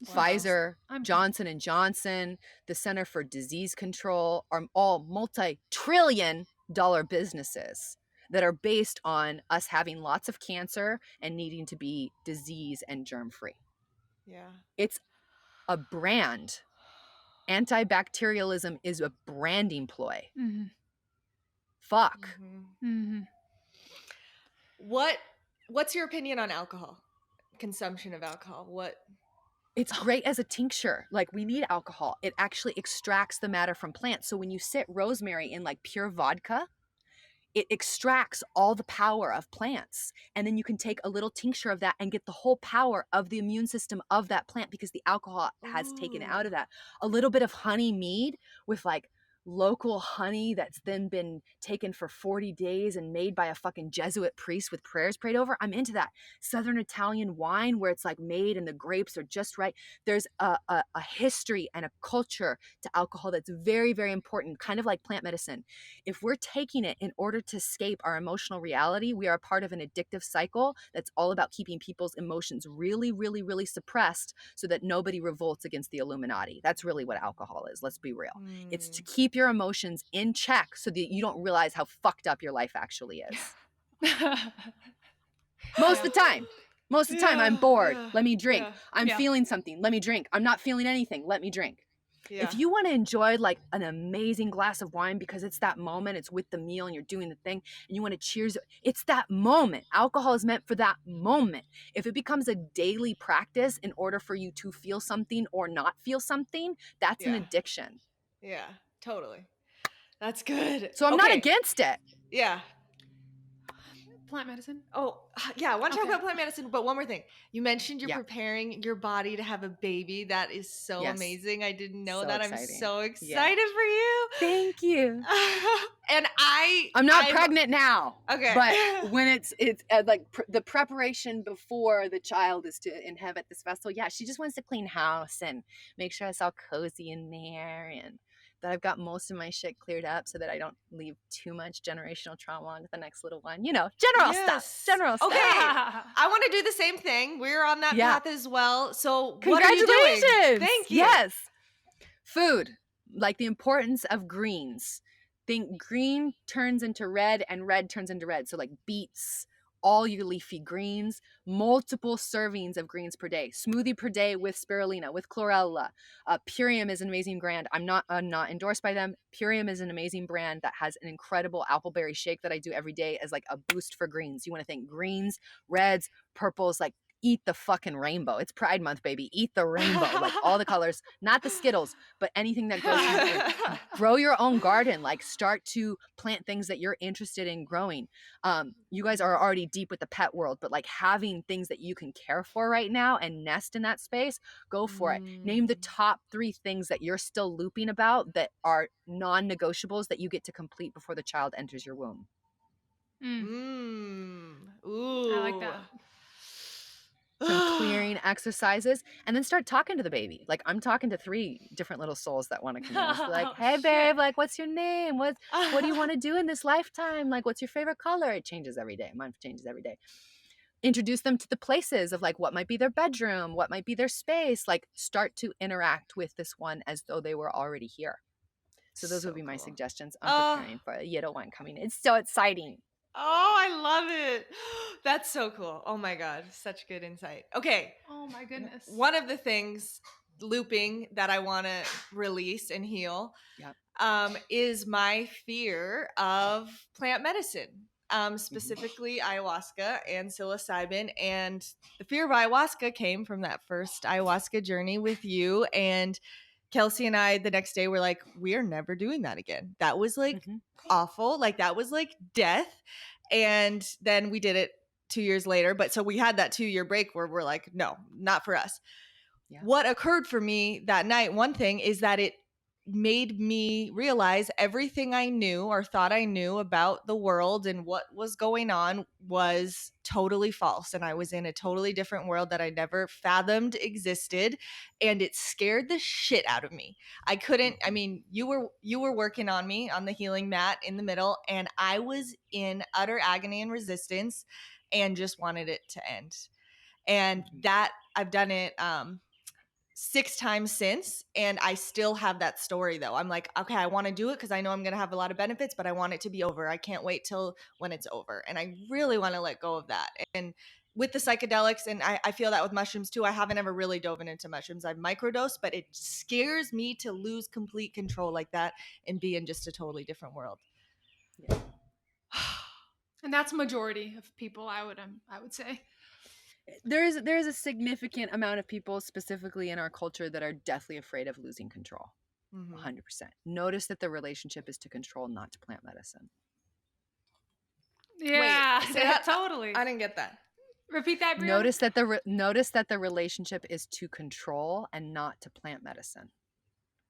Pfizer, Johnson & Johnson, the Center for Disease Control are all multi-trillion-dollar businesses that are based on us having lots of cancer and needing to be disease and germ-free. Yeah. It's a brand. Antibacterialism is a branding ploy. Mm-hmm. Fuck. Mm-hmm. What's your opinion on alcohol? Consumption of alcohol? What? It's great as a tincture. Like, we need alcohol. It actually extracts the matter from plants. So when you sit rosemary in like pure vodka, it extracts all the power of plants. And then you can take a little tincture of that and get the whole power of the immune system of that plant because the alcohol has taken it out of that. A little bit of honey mead with like local honey that's then been taken for 40 days and made by a fucking Jesuit priest with prayers prayed over. I'm into that. Southern Italian wine where it's like made and the grapes are just right. There's a history and a culture to alcohol that's very, very important, kind of like plant medicine. If we're taking it in order to escape our emotional reality, we are a part of an addictive cycle that's all about keeping people's emotions really, really, really suppressed so that nobody revolts against the Illuminati. That's really what alcohol is. Let's be real. It's to keep your emotions in check so that you don't realize how fucked up your life actually is. Most of the time. Most of the time, I'm bored. Let me drink. I'm feeling something. Let me drink. I'm not feeling anything. Let me drink. Yeah. If you want to enjoy like an amazing glass of wine because it's that moment, it's with the meal and you're doing the thing and you want to cheers, it's that moment. Alcohol is meant for that moment. If it becomes a daily practice in order for you to feel something or not feel something, that's an addiction. Yeah, totally. That's good. So I'm not against it. Yeah. Plant medicine? Oh, yeah. I want to talk about plant medicine, but one more thing. You mentioned you're preparing your body to have a baby. That is so amazing. I didn't know that. Exciting. I'm so excited for you. Thank you. And I'm not pregnant now. Okay. But when it's like the preparation before the child is to inhabit this vessel, she just wants to clean house and make sure it's all cozy in there and that I've got most of my shit cleared up so that I don't leave too much generational trauma onto the next little one. You know, general stuff. Okay. I want to do the same thing. We're on that path as well. So congratulations. What are you doing? Thank you. Yes. Food, like the importance of greens. Think green turns into red and red turns into red. So like beets, all your leafy greens, multiple servings of greens per day, smoothie per day with spirulina, with chlorella. Purium is an amazing brand. I'm not endorsed by them. Purium is an amazing brand that has an incredible appleberry shake that I do every day as like a boost for greens. You want to think greens, reds, purples, like eat the fucking rainbow. It's Pride Month, baby. Eat the rainbow, like all the colors, not the Skittles, but anything that grows from the earth. Grow your own garden. Like start to plant things that you're interested in growing. You guys are already deep with the pet world, but like having things that you can care for right now and nest in that space, go for it. Name the top 3 things that you're still looping about that are non-negotiables that you get to complete before the child enters your womb. Ooh. I like that. Some clearing exercises, and then start talking to the baby. Like I'm talking to 3 different little souls that want to come in. Just be like, hey babe, like what's your name? What do you want to do in this lifetime? Like what's your favorite color? It changes every day. Mine changes every day. Introduce them to the places of like what might be their bedroom, what might be their space. Like start to interact with this one as though they were already here. So those would be my suggestions on preparing for a little one coming. It's so exciting. Oh, I love it. That's so cool. Oh my God. Such good insight. Okay. Oh my goodness. One of the things looping that I want to release and heal is my fear of plant medicine, specifically ayahuasca and psilocybin. And the fear of ayahuasca came from that first ayahuasca journey with you. And Kelsey and I, the next day, were like, we are never doing that again. That was like awful. Like that was like death. And then we did it 2 years later. But so we had that 2-year break where we're like, no, not for us. Yeah. What occurred for me that night, one thing is that it made me realize everything I knew or thought I knew about the world and what was going on was totally false. And I was in a totally different world that I never fathomed existed. And it scared the shit out of me. I couldn't, I mean, you were working on me on the healing mat in the middle, and I was in utter agony and resistance and just wanted it to end. And that I've done it 6 times since, and I still have that story though. I'm like, okay, I want to do it because I know I'm going to have a lot of benefits, but I want it to be over. I can't wait till when it's over. And I really want to let go of that. And with the psychedelics, and I feel that with mushrooms too, I haven't ever really dove into mushrooms. I've microdosed, but it scares me to lose complete control like that and be in just a totally different world. Yeah. And that's a majority of people, I would say. There's a significant amount of people specifically in our culture that are deathly afraid of losing control. 100%. Notice that the relationship is to control, not to plant medicine. Yeah. Wait, say that totally. I didn't get that. Repeat that, Brianna. Notice that the relationship is to control and not to plant medicine.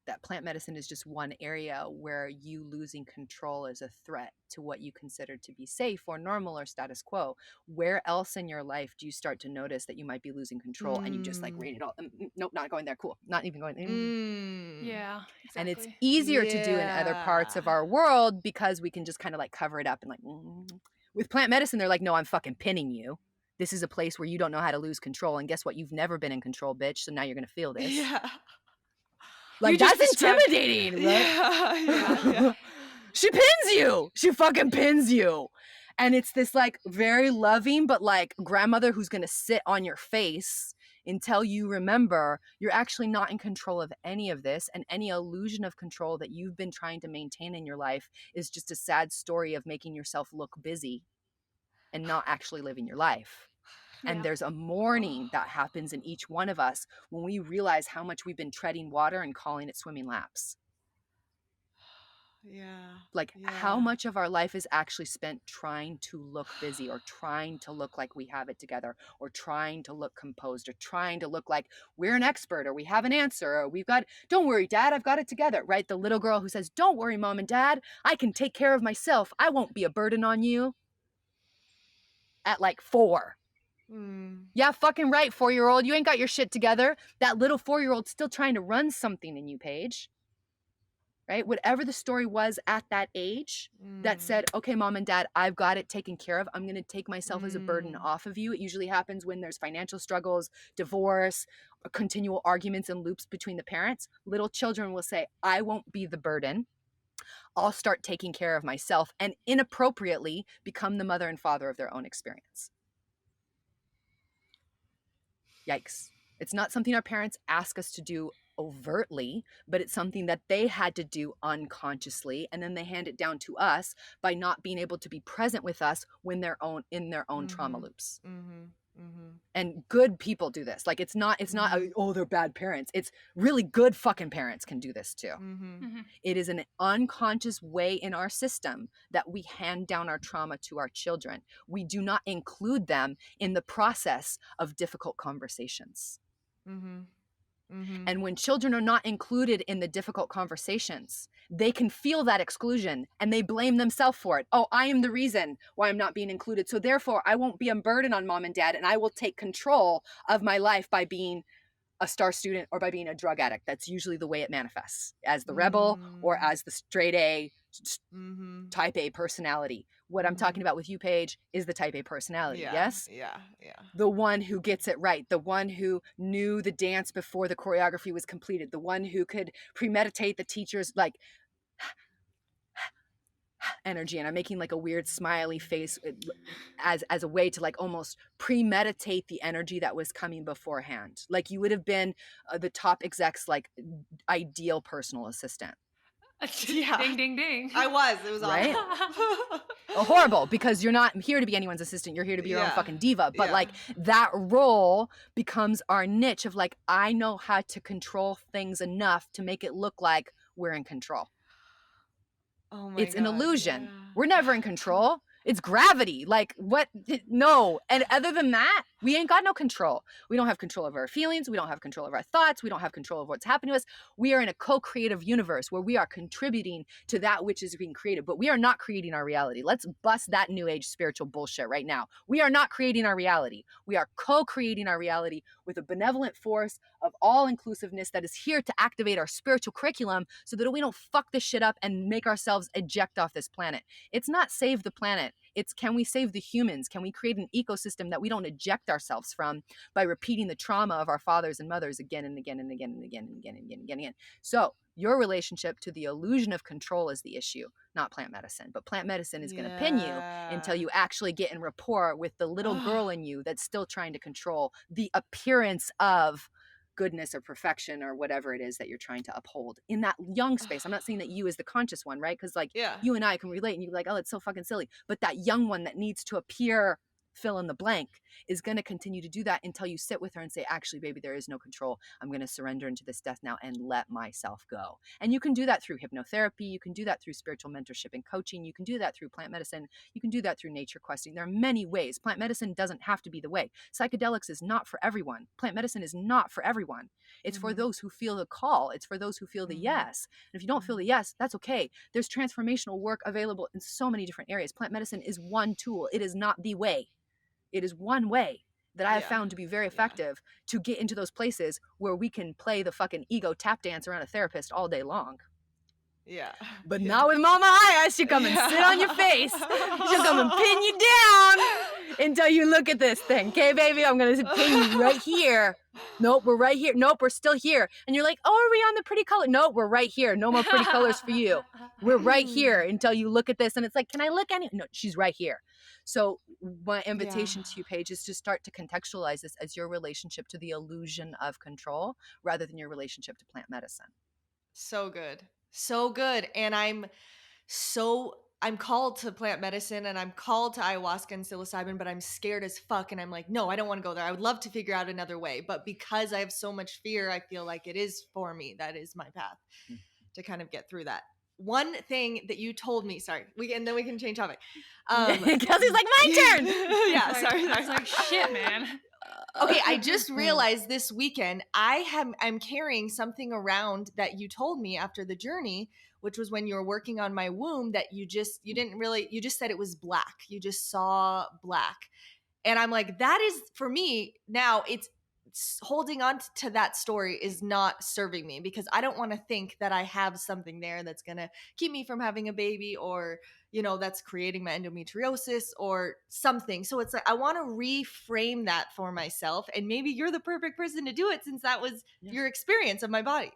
That plant medicine is just one area where you losing control is a threat to what you consider to be safe or normal or status quo. Where else in your life do you start to notice that you might be losing control and you just like read it all? Nope, not going there. Cool. Not even going there. Yeah, exactly. And it's easier to do in other parts of our world because we can just kind of like cover it up and like, with plant medicine, they're like, no, I'm fucking pinning you. This is a place where you don't know how to lose control. And guess what? You've never been in control, bitch. So now you're going to feel this. Yeah. Like, that's intimidating, right? Yeah. She pins you. She fucking pins you. And it's this like very loving, but like grandmother who's going to sit on your face until you remember you're actually not in control of any of this. And any illusion of control that you've been trying to maintain in your life is just a sad story of making yourself look busy and not actually living your life. And there's a mourning that happens in each one of us when we realize how much we've been treading water and calling it swimming laps. How much of our life is actually spent trying to look busy or trying to look like we have it together or trying to look composed or trying to look like we're an expert or we have an answer or we've got, don't worry, Dad, I've got it together, right? The little girl who says, don't worry, Mom and Dad, I can take care of myself. I won't be a burden on you. At like 4. Yeah, fucking right, 4-year-old. You ain't got your shit together. That little 4-year-old's still trying to run something in you, Paige. Right? Whatever the story was at that age that said, okay, Mom and Dad, I've got it taken care of. I'm going to take myself as a burden off of you. It usually happens when there's financial struggles, divorce, continual arguments and loops between the parents. Little children will say, I won't be the burden. I'll start taking care of myself and inappropriately become the mother and father of their own experience. Yikes. It's not something our parents ask us to do overtly, but it's something that they had to do unconsciously, and then they hand it down to us by not being able to be present with us when they're in their own trauma loops. And good people do this. Like, it's not, oh, they're bad parents. It's really good fucking parents can do this too. It is an unconscious way in our system that we hand down our trauma to our children. We do not include them in the process of difficult conversations. And when children are not included in the difficult conversations, they can feel that exclusion and they blame themselves for it. Oh, I am the reason why I'm not being included. So therefore, I won't be a burden on mom and dad, and I will take control of my life by being a star student or by being a drug addict. That's usually the way it manifests, as the rebel or as the straight A, type A personality. What I'm talking about with you, Paige, is the type A personality. Yes? Yeah. The one who gets it right, the one who knew the dance before the choreography was completed, the one who could premeditate the teacher's like energy. And I'm making like a weird smiley face as a way to like almost premeditate the energy that was coming beforehand. Like you would have been the top exec's like ideal personal assistant. Yeah. Ding, ding, ding. It was right? awful. Horrible, because you're not here to be anyone's assistant. You're here to be your own fucking diva. But like that role becomes our niche of like, I know how to control things enough to make it look like we're in control. Oh my It's God, an illusion. yeah. We're never in control. It's gravity. Like what? No. And other than that, we ain't got no control. We don't have control over our feelings. We don't have control of our thoughts. We don't have control of what's happening to us. We are in a co-creative universe where we are contributing to that which is being created, but we are not creating our reality. Let's bust that new age spiritual bullshit right now. We are not creating our reality. We are co-creating our reality with a benevolent force of all inclusiveness that is here to activate our spiritual curriculum so that we don't fuck this shit up and make ourselves eject off this planet. It's not save the planet. It's can we save the humans? Can we create an ecosystem that we don't eject ourselves from by repeating the trauma of our fathers and mothers again and again and again and again and again and again and again and again. So your relationship to the illusion of control is the issue, not plant medicine. But plant medicine is going to pin you until you actually get in rapport with the little girl in you that's still trying to control the appearance of goodness or perfection or whatever it is that you're trying to uphold in that young space. I'm not saying that you is the conscious one, right? Because like you and I can relate and you're like, oh, it's so fucking silly. But that young one that needs to appear fill in the blank is going to continue to do that until you sit with her and say, actually, baby, there is no control. I'm going to surrender into this death now and let myself go. And you can do that through hypnotherapy. You can do that through spiritual mentorship and coaching. You can do that through plant medicine. You can do that through nature questing. There are many ways. Plant medicine doesn't have to be the way. Psychedelics is not for everyone. Plant medicine is not for everyone. It's for those who feel the call. It's for those who feel the yes. And if you don't feel the yes, that's okay. There's transformational work available in so many different areas. Plant medicine is one tool. It is not the way. It is one way that I have found to be very effective to get into those places where we can play the fucking ego tap dance around a therapist all day long. Yeah. But not with Mama Aya. She'll come and sit on your face. She'll come and pin you down until you look at this thing. Okay, baby, I'm going to pin you right here. Nope, we're right here. Nope, we're still here. And you're like, oh, are we on the pretty color? Nope, we're right here. No more pretty colors for you. We're right here until you look at this. And it's like, can I look any? No, she's right here. So my invitation to you, Paige, is to start to contextualize this as your relationship to the illusion of control rather than your relationship to plant medicine. So good. So good. And I'm called to plant medicine and I'm called to ayahuasca and psilocybin, but I'm scared as fuck. And I'm like, no, I don't want to go there. I would love to figure out another way. But because I have so much fear, I feel like it is for me. That is my path to kind of get through that. One thing that you told me, and then we can change topic. Kelsey's like, my turn. Yeah, sorry. It's like, shit, man. Okay, I just realized this weekend I'm carrying something around that you told me after the journey, which was when you were working on my womb, that you just said it was black. You just saw black. And I'm like, that is, for me now, it's holding on to that story is not serving me, because I don't want to think that I have something there that's going to keep me from having a baby, or, that's creating my endometriosis or something. So it's like, I want to reframe that for myself. And maybe you're the perfect person to do it, since that was your experience of my body.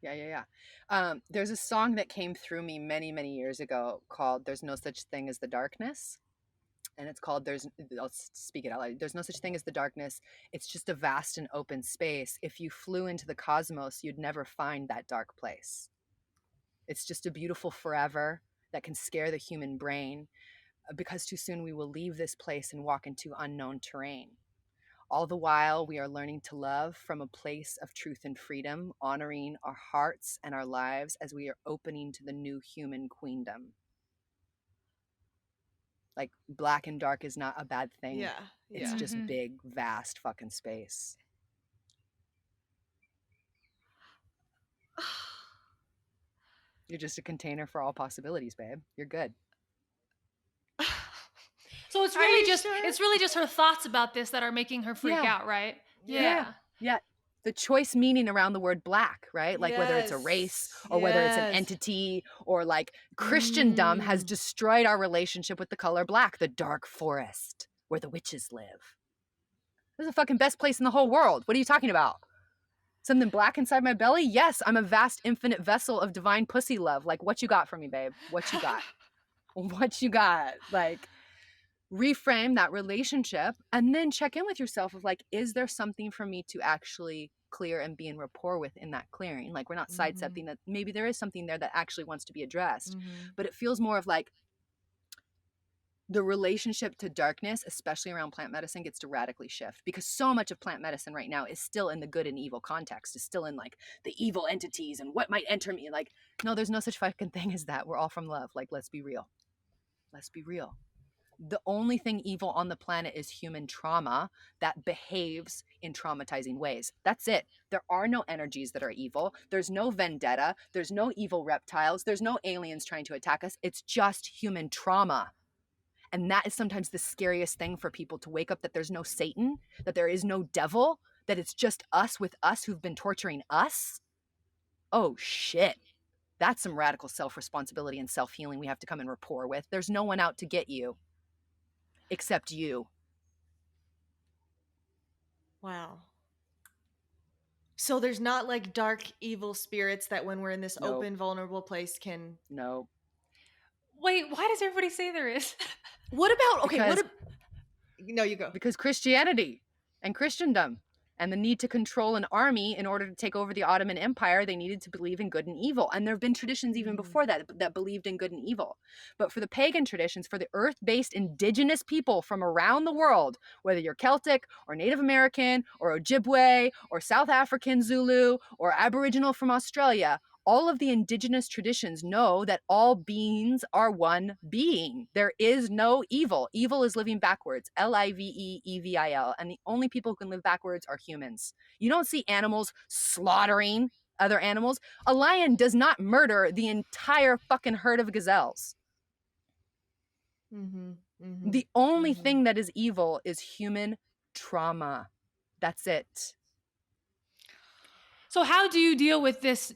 Yeah. There's a song that came through me many, many years ago called There's No Such Thing as the Darkness. And it's called I'll speak it out loud. There's no such thing as the darkness. It's just a vast and open space. If you flew into the cosmos, you'd never find that dark place. It's just a beautiful forever that can scare the human brain, because too soon we will leave this place and walk into unknown terrain. All the while, we are learning to love from a place of truth and freedom, honoring our hearts and our lives as we are opening to the new human queendom. Like, black and dark is not a bad thing. Yeah. It's just big, vast fucking space. You're just a container for all possibilities, babe. You're good. So it's really just her thoughts about this that are making her freak out, right? Yeah. The choice meaning around the word black, right? Like whether it's a race or whether it's an entity, or like Christendom has destroyed our relationship with the color black, the dark forest where the witches live. This is the fucking best place in the whole world. What are you talking about? Something black inside my belly? Yes, I'm a vast infinite vessel of divine pussy love. Like, what you got for me, babe? What you got? What you got? Like, reframe that relationship and then check in with yourself of like, is there something for me to actually clear and be in rapport with in that clearing? Like, we're not sidestepping that. Maybe there is something there that actually wants to be addressed, but it feels more of like the relationship to darkness, especially around plant medicine, gets to radically shift, because so much of plant medicine right now is still in the good and evil context, is still in like the evil entities and what might enter me. Like, no, there's no such fucking thing as that. We're all from love. Like, let's be real. Let's be real. The only thing evil on the planet is human trauma that behaves in traumatizing ways. That's it. There are no energies that are evil. There's no vendetta. There's no evil reptiles. There's no aliens trying to attack us. It's just human trauma. And that is sometimes the scariest thing for people, to wake up that there's no Satan, that there is no devil, that it's just us with us who've been torturing us. Oh, shit. That's some radical self-responsibility and self-healing we have to come in rapport with. There's no one out to get you. Except you. Wow. So there's not like dark evil spirits that when we're in this open, vulnerable place can... No. Wait, why does everybody say there is? What about... Okay, No, you go. Because Christianity and Christendom and the need to control an army in order to take over the Ottoman Empire, they needed to believe in good and evil. And there have been traditions even before that believed in good and evil. But for the pagan traditions, for the earth-based indigenous people from around the world, whether you're Celtic or Native American or Ojibwe or South African Zulu or Aboriginal from Australia, all of the indigenous traditions know that all beings are one being. There is no evil. Evil is living backwards. L-I-V-E-E-V-I-L. And the only people who can live backwards are humans. You don't see animals slaughtering other animals. A lion does not murder the entire fucking herd of gazelles. The only thing that is evil is human trauma. That's it. So how do you deal with this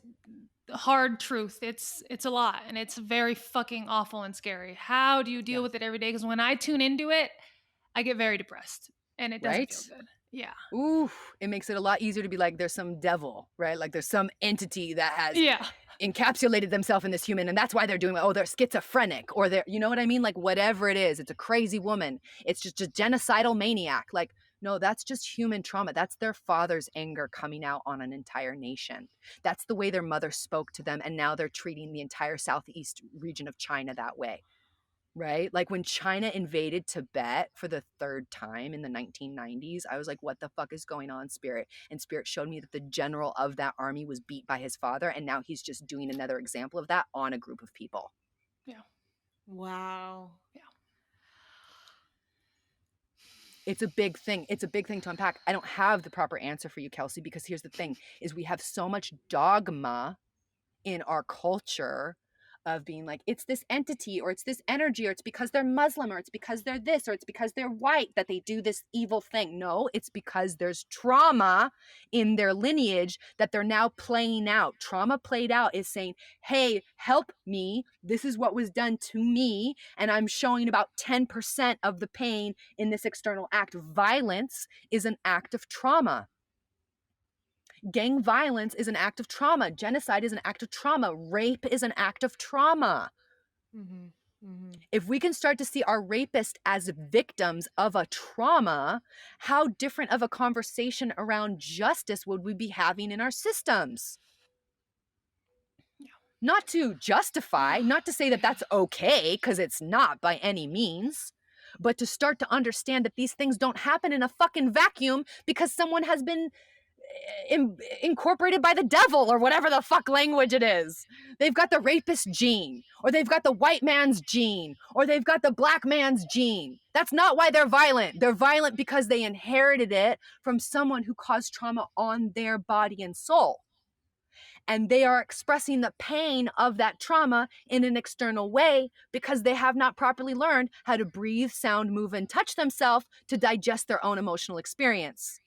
hard truth? It's a lot, and it's very fucking awful and scary. How do you deal with it every day? Because when I tune into it, I get very depressed, and it doesn't feel good. Yeah. Ooh, it makes it a lot easier to be like, there's some devil, right? Like there's some entity that has encapsulated themselves in this human, and that's why they're doing, they're schizophrenic, or they're, you know what I mean? Like, whatever it is, it's a crazy woman. It's just a genocidal maniac. Like, no, that's just human trauma. That's their father's anger coming out on an entire nation. That's the way their mother spoke to them, and now they're treating the entire southeast region of China that way, right? Like when China invaded Tibet for the third time in the 1990s, I was like, what the fuck is going on, Spirit? And Spirit showed me that the general of that army was beat by his father, and now he's just doing another example of that on a group of people. Yeah. Wow. Yeah. It's a big thing. It's a big thing to unpack. I don't have the proper answer for you, Kelsey, because here's the thing, is we have so much dogma in our culture of being like, it's this entity, or it's this energy, or it's because they're Muslim, or it's because they're this, or it's because they're white that they do this evil thing. No, it's because there's trauma in their lineage that they're now playing out. Trauma played out is saying, hey, help me. This is what was done to me, and I'm showing about 10% of the pain in this external act. Violence is an act of trauma. Gang violence is an act of trauma. Genocide is an act of trauma. Rape is an act of trauma. If we can start to see our rapists as victims of a trauma, how different of a conversation around justice would we be having in our systems? Not to justify, not to say that that's okay, because it's not by any means, but to start to understand that these things don't happen in a fucking vacuum because someone has been incorporated by the devil or whatever the fuck language it is. They've got the rapist gene, or they've got the white man's gene, or they've got the black man's gene. That's not why they're violent. They're violent because they inherited it from someone who caused trauma on their body and soul. And they are expressing the pain of that trauma in an external way because they have not properly learned how to breathe, sound, move, and touch themselves to digest their own emotional experience.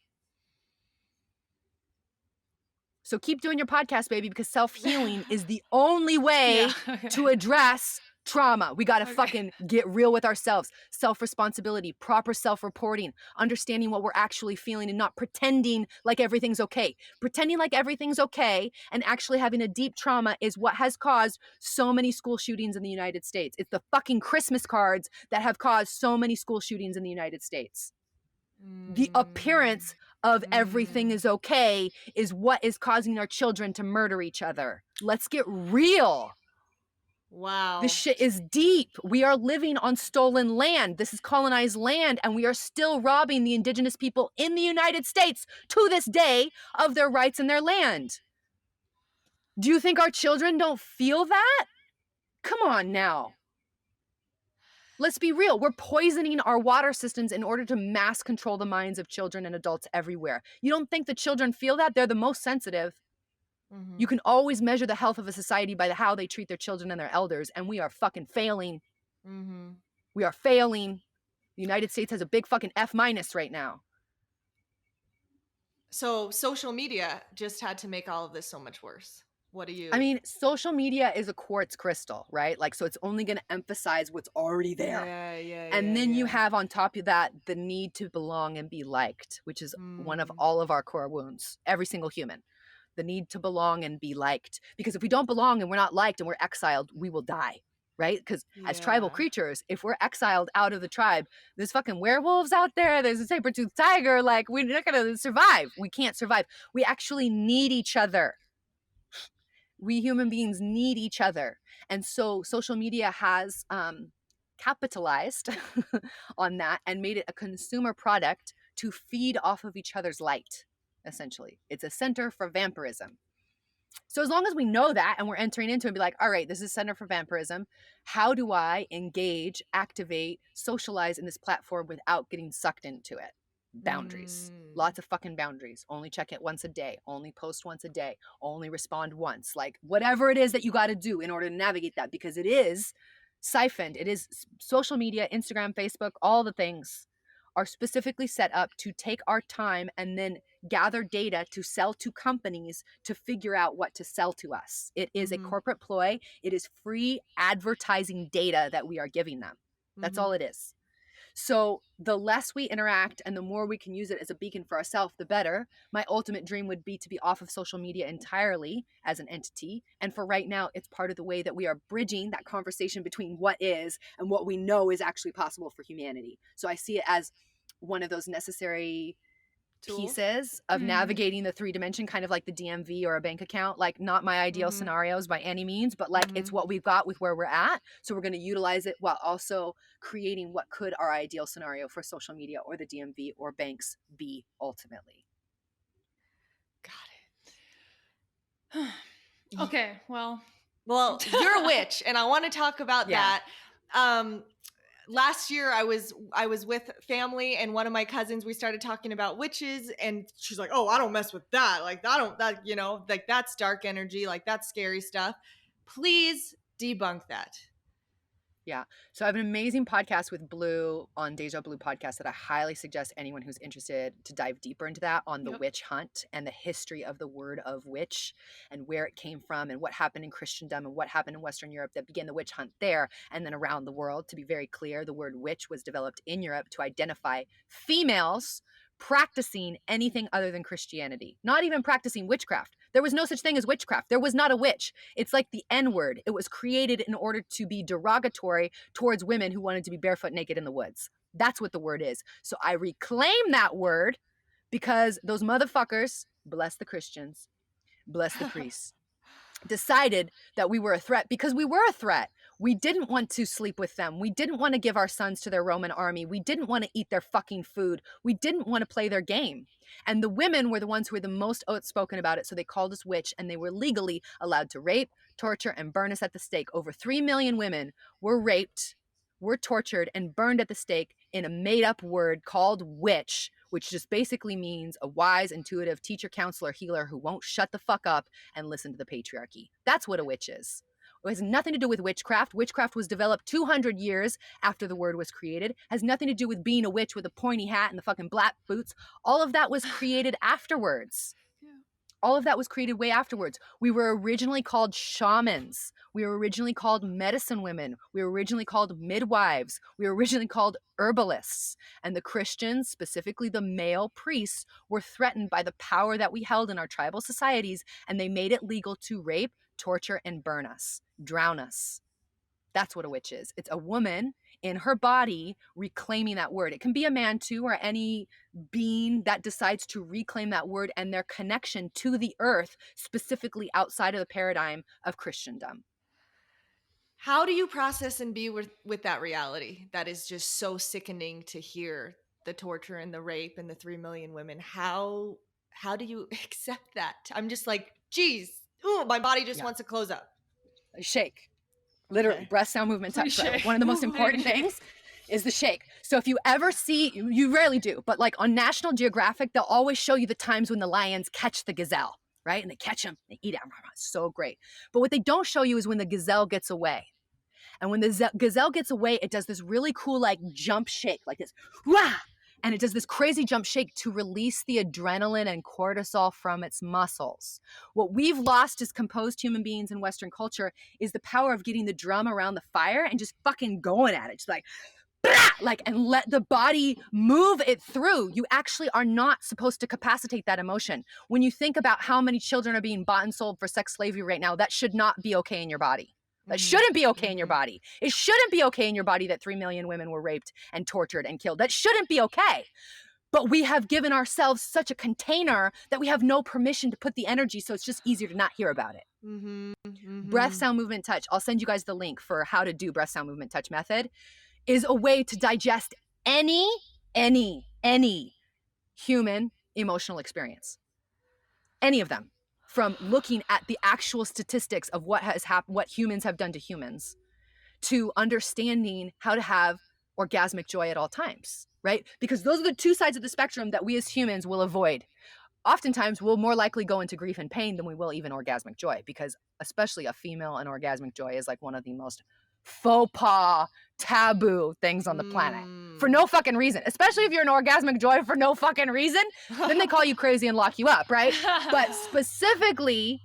So keep doing your podcast, baby, because self-healing is the only way to address trauma. We got to fucking get real with ourselves. Self-responsibility, proper self-reporting, understanding what we're actually feeling and not pretending like everything's okay. Pretending like everything's okay and actually having a deep trauma is what has caused so many school shootings in the United States. It's the fucking Christmas cards that have caused so many school shootings in the United States. The appearance of everything is okay is what is causing our children to murder each other. Let's get real. Wow. This shit is deep. We are living on stolen land. This is colonized land, and we are still robbing the indigenous people in the United States to this day of their rights and their land. Do you think our children don't feel that? Come on now. Let's be real. We're poisoning our water systems in order to mass control the minds of children and adults everywhere. You don't think the children feel that? They're the most sensitive. Mm-hmm. You can always measure the health of a society by how they treat their children and their elders, and we are fucking failing. Mm-hmm. We are failing. The United States has a big fucking F- right now. So social media just had to make all of this so much worse. What do you... I mean, social media is a quartz crystal, right? Like, so it's only going to emphasize what's already there. And then you have on top of that, the need to belong and be liked, which is one of all of our core wounds, every single human. The need to belong and be liked. Because if we don't belong and we're not liked and we're exiled, we will die, right? Because as tribal creatures, if we're exiled out of the tribe, there's fucking werewolves out there, there's a saber-toothed tiger, like, we're not going to survive. We can't survive. We actually need each other. We human beings need each other. And so social media has capitalized on that and made it a consumer product to feed off of each other's light, essentially. It's a center for vampirism. So as long as we know that and we're entering into it and be like, all right, this is center for vampirism. How do I engage, activate, socialize in this platform without getting sucked into it? Boundaries. Lots of fucking boundaries. Only check it once a day. Only post once a day. Only respond once. Like, whatever it is that you got to do in order to navigate that, because it is siphoned. It is social media, Instagram, Facebook, all the things are specifically set up to take our time and then gather data to sell to companies to figure out what to sell to us. It is a corporate ploy. It is free advertising data that we are giving them. That's all it is. So the less we interact and the more we can use it as a beacon for ourselves, the better. My ultimate dream would be to be off of social media entirely as an entity. And for right now, it's part of the way that we are bridging that conversation between what is and what we know is actually possible for humanity. So I see it as one of those necessary pieces of navigating the 3-dimension, kind of like the DMV or a bank account. Like, not my ideal scenarios by any means, but like it's what we've got with where we're at. So we're going to utilize it while also creating what could our ideal scenario for social media or the DMV or banks be ultimately. Got it. Okay, well, you're a witch, and I want to talk about that. Last year I was with family, and one of my cousins, we started talking about witches, and she's like, oh, I don't mess with that. Like, like, that's dark energy. Like, that's scary stuff. Please debunk that. Yeah. So I have an amazing podcast with Blue on Deja Blue podcast that I highly suggest anyone who's interested to dive deeper into that, on the witch hunt and the history of the word of witch and where it came from and what happened in Christendom and what happened in Western Europe that began the witch hunt there and then around the world. To be very clear, the word witch was developed in Europe to identify females practicing anything other than Christianity, not even practicing witchcraft. There was no such thing as witchcraft. There was not a witch. It's like the N-word. It was created in order to be derogatory towards women who wanted to be barefoot naked in the woods. That's what the word is. So I reclaim that word because those motherfuckers, bless the Christians, bless the priests, decided that we were a threat because we were a threat. We didn't want to sleep with them. We didn't want to give our sons to their Roman army. We didn't want to eat their fucking food. We didn't want to play their game. And the women were the ones who were the most outspoken about it, so they called us witch, and they were legally allowed to rape, torture, and burn us at the stake. Over 3 million women were raped, were tortured, and burned at the stake in a made-up word called witch, which just basically means a wise, intuitive teacher, counselor, healer who won't shut the fuck up and listen to the patriarchy. That's what a witch is. It has nothing to do with witchcraft. Witchcraft was developed 200 years after the word was created. Has nothing to do with being a witch with a pointy hat and the fucking black boots. All of that was created afterwards. All of that was created way afterwards. We were originally called shamans. We were originally called medicine women. We were originally called midwives. We were originally called herbalists. And the Christians, specifically the male priests, were threatened by the power that we held in our tribal societies, and they made it legal to rape, torture, and burn us, drown us. That's what a witch is. It's a woman in her body reclaiming that word. It can be a man too, or any being that decides to reclaim that word and their connection to the earth, specifically outside of the paradigm of Christendom. How do you process and be with that reality that is just so sickening to hear, the torture and the rape and the 3 million women? How do you accept that? I'm just like, geez, ooh, my body just wants to close up. Shake. Literally, Okay. breath, sound, movement, touch. Shake. Right? One of the most important things is the shake. So if you ever see, you rarely do, but like on National Geographic, they'll always show you the times when the lions catch the gazelle, right? And they catch him, they eat him. It's so great. But what they don't show you is when the gazelle gets away. And when the gazelle gets away, it does this really cool like jump shake, like this, wah! And it does this crazy jump shake to release the adrenaline and cortisol from its muscles. What we've lost as composed human beings in Western culture is the power of getting the drum around the fire and just fucking going at it. Just like, and let the body move it through. You actually are not supposed to capacitate that emotion. When you think about how many children are being bought and sold for sex slavery right now, that should not be okay in your body. That shouldn't be okay in your body. It shouldn't be okay in your body that 3 million women were raped and tortured and killed. That shouldn't be okay. But we have given ourselves such a container that we have no permission to put the energy, so it's just easier to not hear about it. Breath, sound, movement, touch. I'll send you guys the link for how to do breath, sound, movement, touch method. Is a way to digest any human emotional experience. Any of them. From looking at the actual statistics of what has happened, what humans have done to humans, to understanding how to have orgasmic joy at all times, right? Because those are the two sides of the spectrum that we as humans will avoid. Oftentimes, we'll more likely go into grief and pain than we will even orgasmic joy, because especially a female and orgasmic joy is like one of the most faux pas, taboo things on the planet. For no fucking reason. Especially if you're an orgasmic joy for no fucking reason, then they call you crazy and lock you up, right? But specifically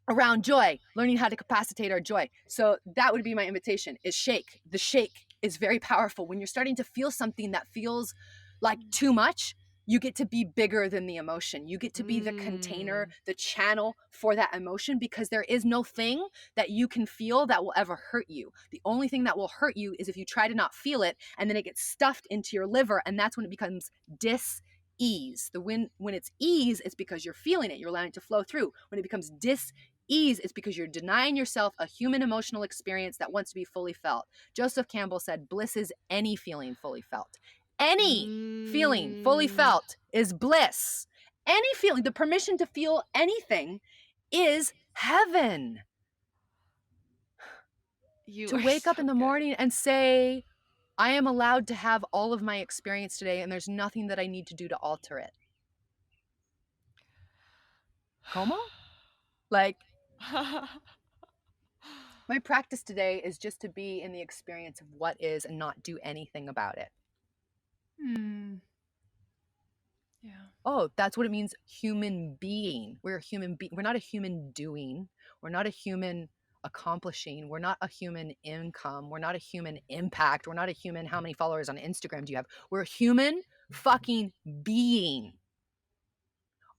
around joy, learning how to capacitate our joy. So that would be my invitation, is shake. The shake is very powerful. When you're starting to feel something that feels like too much, you get to be bigger than the emotion. You get to be the container, the channel for that emotion, because there is no thing that you can feel that will ever hurt you. The only thing that will hurt you is if you try to not feel it, and then it gets stuffed into your liver, and that's when it becomes dis-ease. When it's ease, it's because you're feeling it. You're allowing it to flow through. When it becomes dis-ease, it's because you're denying yourself a human emotional experience that wants to be fully felt. Joseph Campbell said, bliss is any feeling fully felt. Any feeling fully felt is bliss. Any feeling, the permission to feel anything is heaven. To wake up in the morning and say, I am allowed to have all of my experience today, and there's nothing that I need to do to alter it. Como? Like, my practice today is just to be in the experience of what is and not do anything about it. Yeah. Oh, that's what it means, human being. We're a human being. We're not a human doing. We're not a human accomplishing. We're not a human income. We're not a human impact. We're not a human how many followers on Instagram do you have. We're a human fucking being.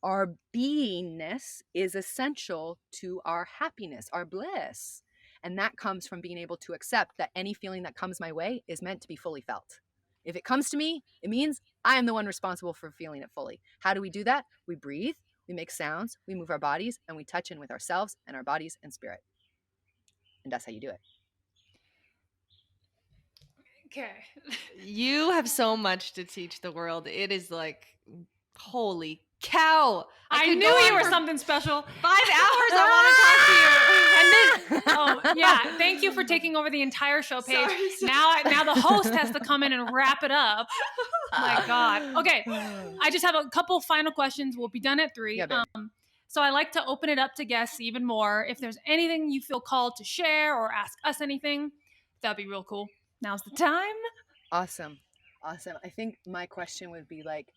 Our beingness is essential to our happiness, our bliss. And that comes from being able to accept that any feeling that comes my way is meant to be fully felt. If it comes to me, it means I am the one responsible for feeling it fully. How do we do that? We breathe, we make sounds, we move our bodies, and we touch in with ourselves and our bodies and spirit. And that's how you do it. Okay. You have so much to teach the world. It is like, holy cow. I could knew go on you were for something special. 5 hours. I And then, oh yeah, thank you for taking over the entire show, Paige. Sorry. Now the host has to come in and wrap it up. My God. Okay, I just have a couple final questions. We'll be done at 3. Yeah, babe. So I like to open it up to guests even more. If there's anything you feel called to share or ask us anything, that'd be real cool. Now's the time. Awesome. I think my question would be like,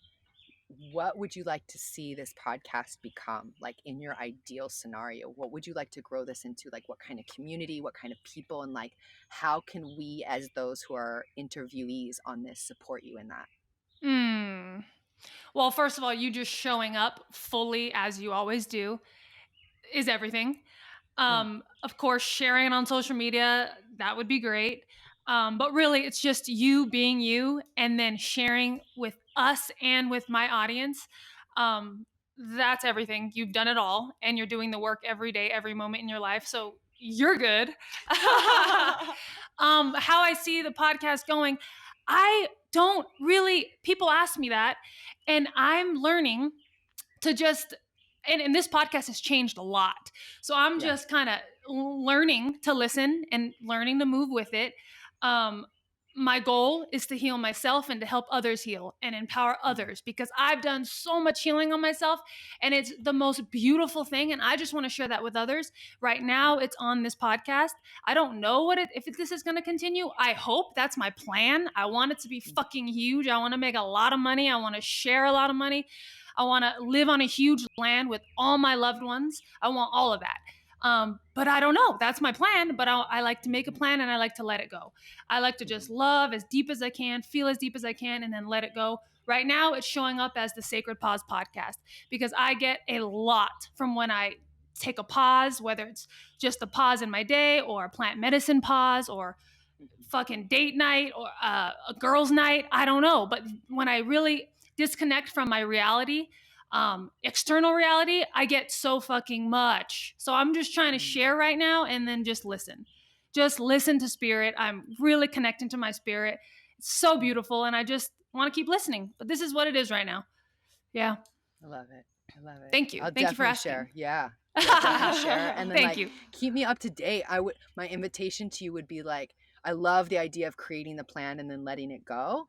what would you like to see this podcast become? Like in your ideal scenario, what would you like to grow this into? Like what kind of community, what kind of people, and like how can we as those who are interviewees on this support you in that? Well, first of all, you just showing up fully as you always do is everything. Of course, sharing it on social media, that would be great. But really, it's just you being you and then sharing with us and with my audience. That's everything. You've done it all and you're doing the work every day, every moment in your life. So you're good. How I see the podcast going, I don't really, people ask me that, and I'm learning to just, and this podcast has changed a lot. So I'm just kind of learning to listen and learning to move with it. My goal is to heal myself and to help others heal and empower others, because I've done so much healing on myself and it's the most beautiful thing. And I just want to share that with others. Right now it's on this podcast. I don't know if this is going to continue. I hope that's my plan. I want it to be fucking huge. I want to make a lot of money. I want to share a lot of money. I want to live on a huge land with all my loved ones. I want all of that. But I don't know. That's my plan. But I like to make a plan and I like to let it go. I like to just love as deep as I can, feel as deep as I can, and then let it go. Right now, it's showing up as the Sacred Pause podcast because I get a lot from when I take a pause, whether it's just a pause in my day or a plant medicine pause or fucking date night or a girls' night. I don't know. But when I really disconnect from my reality, external reality, I get so fucking much. So I'm just trying to share right now and then just listen. Just listen to spirit. I'm really connecting to my spirit. It's so beautiful. And I just want to keep listening. But this is what it is right now. Yeah. I love it. Thank you. I'll Thank you for definitely asking. share. Yeah. Definitely share. And then Thank you. Keep me up to date. My invitation to you would be like, I love the idea of creating the plan and then letting it go.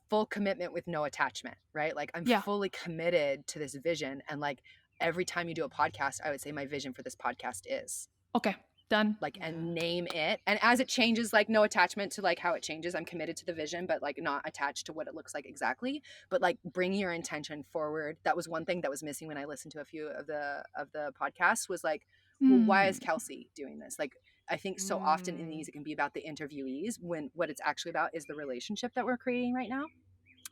Full commitment with no attachment, right? Like I'm fully committed to this vision. And like every time you do a podcast, I would say my vision for this podcast is. Okay. Done. Like, and name it. And as it changes, like no attachment to like how it changes. I'm committed to the vision, but like not attached to what it looks like exactly. But like bring your intention forward. That was one thing that was missing when I listened to a few of the podcasts was like, well, why is Kelsey doing this? Like, I think so often in these, it can be about the interviewees when what it's actually about is the relationship that we're creating right now.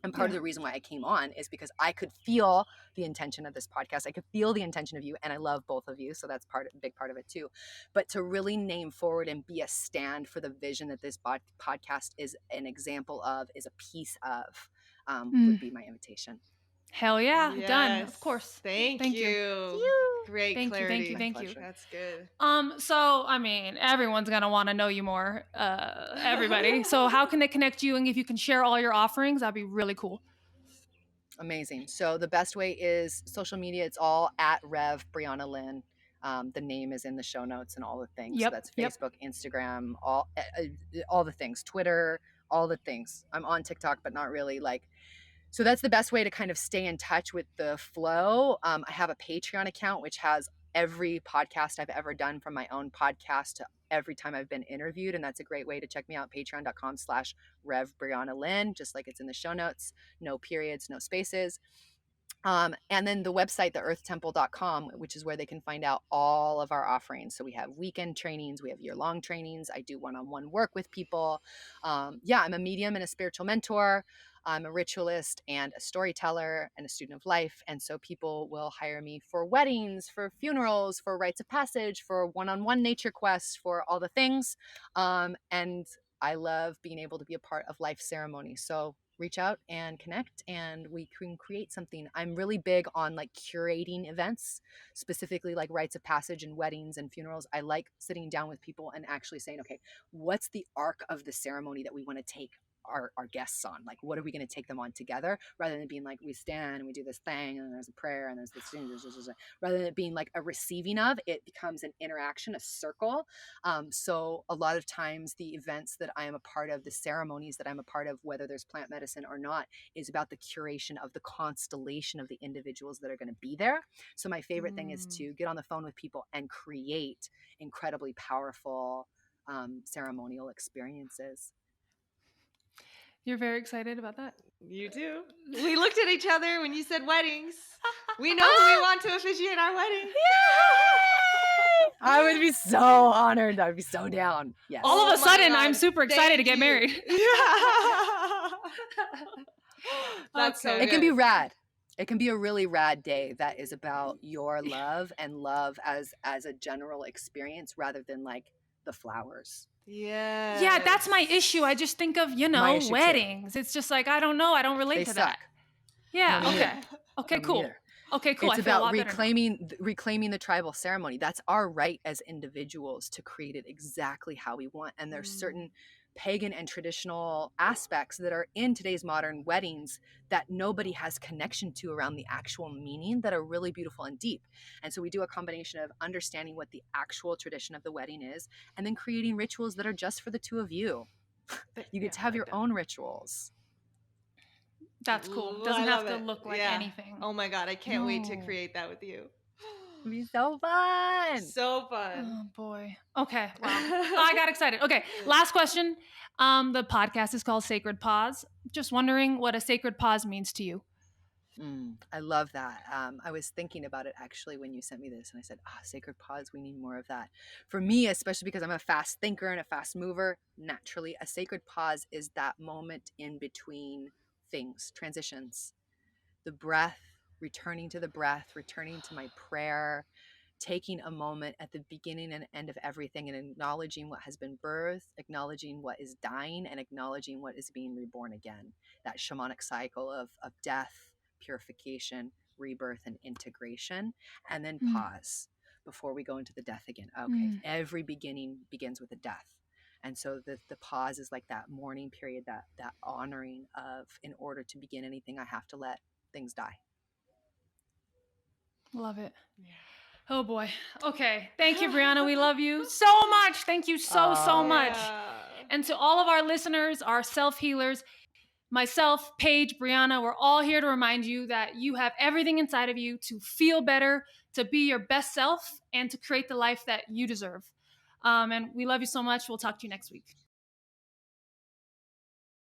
And part of the reason why I came on is because I could feel the intention of this podcast. I could feel the intention of you, and I love both of you. So that's a big part of it too. But to really name forward and be a stand for the vision that this podcast is an example of, is a piece of, would be my invitation. Hell yeah. Yes. Done. Of course. Thank you. Great clarity. Thank you. That's good. So I mean, everyone's gonna want to know you more. Everybody. So how can they connect you, and if you can share all your offerings, that'd be really cool. Amazing. So the best way is social media. It's all at Rev Briana Lynn. The name is in the show notes and all the things. Yep. So that's Facebook, Instagram, all the things, Twitter, all the things. I'm on TikTok, but not really like. So that's the best way to kind of stay in touch with the flow. I have a Patreon account, which has every podcast I've ever done from my own podcast to every time I've been interviewed. And that's a great way to check me out. Patreon.com/Rev Briana Lynn, just like it's in the show notes. No periods, no spaces. And then the website, theearthtemple.com, which is where they can find out all of our offerings. So we have weekend trainings, we have year-long trainings. I do one-on-one work with people. I'm a medium and a spiritual mentor. I'm a ritualist and a storyteller and a student of life. And so people will hire me for weddings, for funerals, for rites of passage, for one-on-one nature quests, for all the things. And I love being able to be a part of life ceremony. So reach out and connect, and we can create something. I'm really big on like curating events, specifically like rites of passage and weddings and funerals. I like sitting down with people and actually saying, okay, what's the arc of the ceremony that we want to take our guests on? Like, what are we going to take them on together, rather than being like, we stand and we do this thing and there's a prayer and there's this thing, rather than it being like a receiving of, it becomes an interaction, a circle. So a lot of times the events that I am a part of, the ceremonies that I'm a part of, whether there's plant medicine or not, is about the curation of the constellation of the individuals that are going to be there. So my favorite thing is to get on the phone with people and create incredibly powerful ceremonial experiences. You're very excited about that? You do. We looked at each other when you said weddings. We know who we want to officiate our wedding. Yay! I would be so honored. I would be so down. Yes. All of a sudden, God. I'm super excited to get married. That's so Okay. good. It can be rad. It can be a really rad day that is about your love and love as a general experience, rather than like the flowers. Yeah. That's my issue. I just think of, My issue too. weddings. It's just like, I don't know. I don't relate They to suck. that. Yeah. No, me Okay. neither. Okay, No, me cool. neither. Okay, cool. It's I feel a about lot better now. reclaiming the tribal ceremony. That's our right as individuals to create it exactly how we want. And there's certain pagan and traditional aspects that are in today's modern weddings that nobody has connection to around the actual meaning, that are really beautiful and deep. And so we do a combination of understanding what the actual tradition of the wedding is, and then creating rituals that are just for the two of you. You get to have your own rituals. That's cool. Ooh, Doesn't I have love to it. look like Yeah. anything. Oh my God, I can't wait to No. create that with you. It'd be so fun. So fun. Oh boy. Okay. Wow. I got excited. Okay. Last question. The podcast is called Sacred Pause. Just wondering what a sacred pause means to you. I love that. I was thinking about it actually when you sent me this, and I said, sacred pause, we need more of that. For me, especially because I'm a fast thinker and a fast mover, naturally, a sacred pause is that moment in between things, transitions. The breath, returning to the breath, returning to my prayer, taking a moment at the beginning and end of everything and acknowledging what has been birthed, acknowledging what is dying, and acknowledging what is being reborn again. That shamanic cycle of death, purification, rebirth, and integration, and then pause before we go into the death again. Okay, every beginning begins with a death. And so the pause is like that mourning period, that honoring of, in order to begin anything, I have to let things die. Love it. Yeah. Oh boy. Okay. Thank you, Brianna. We love you so much. Thank you so much. And to all of our listeners, our self-healers, myself, Paige, Brianna, we're all here to remind you that you have everything inside of you to feel better, to be your best self, and to create the life that you deserve. And we love you so much. We'll talk to you next week.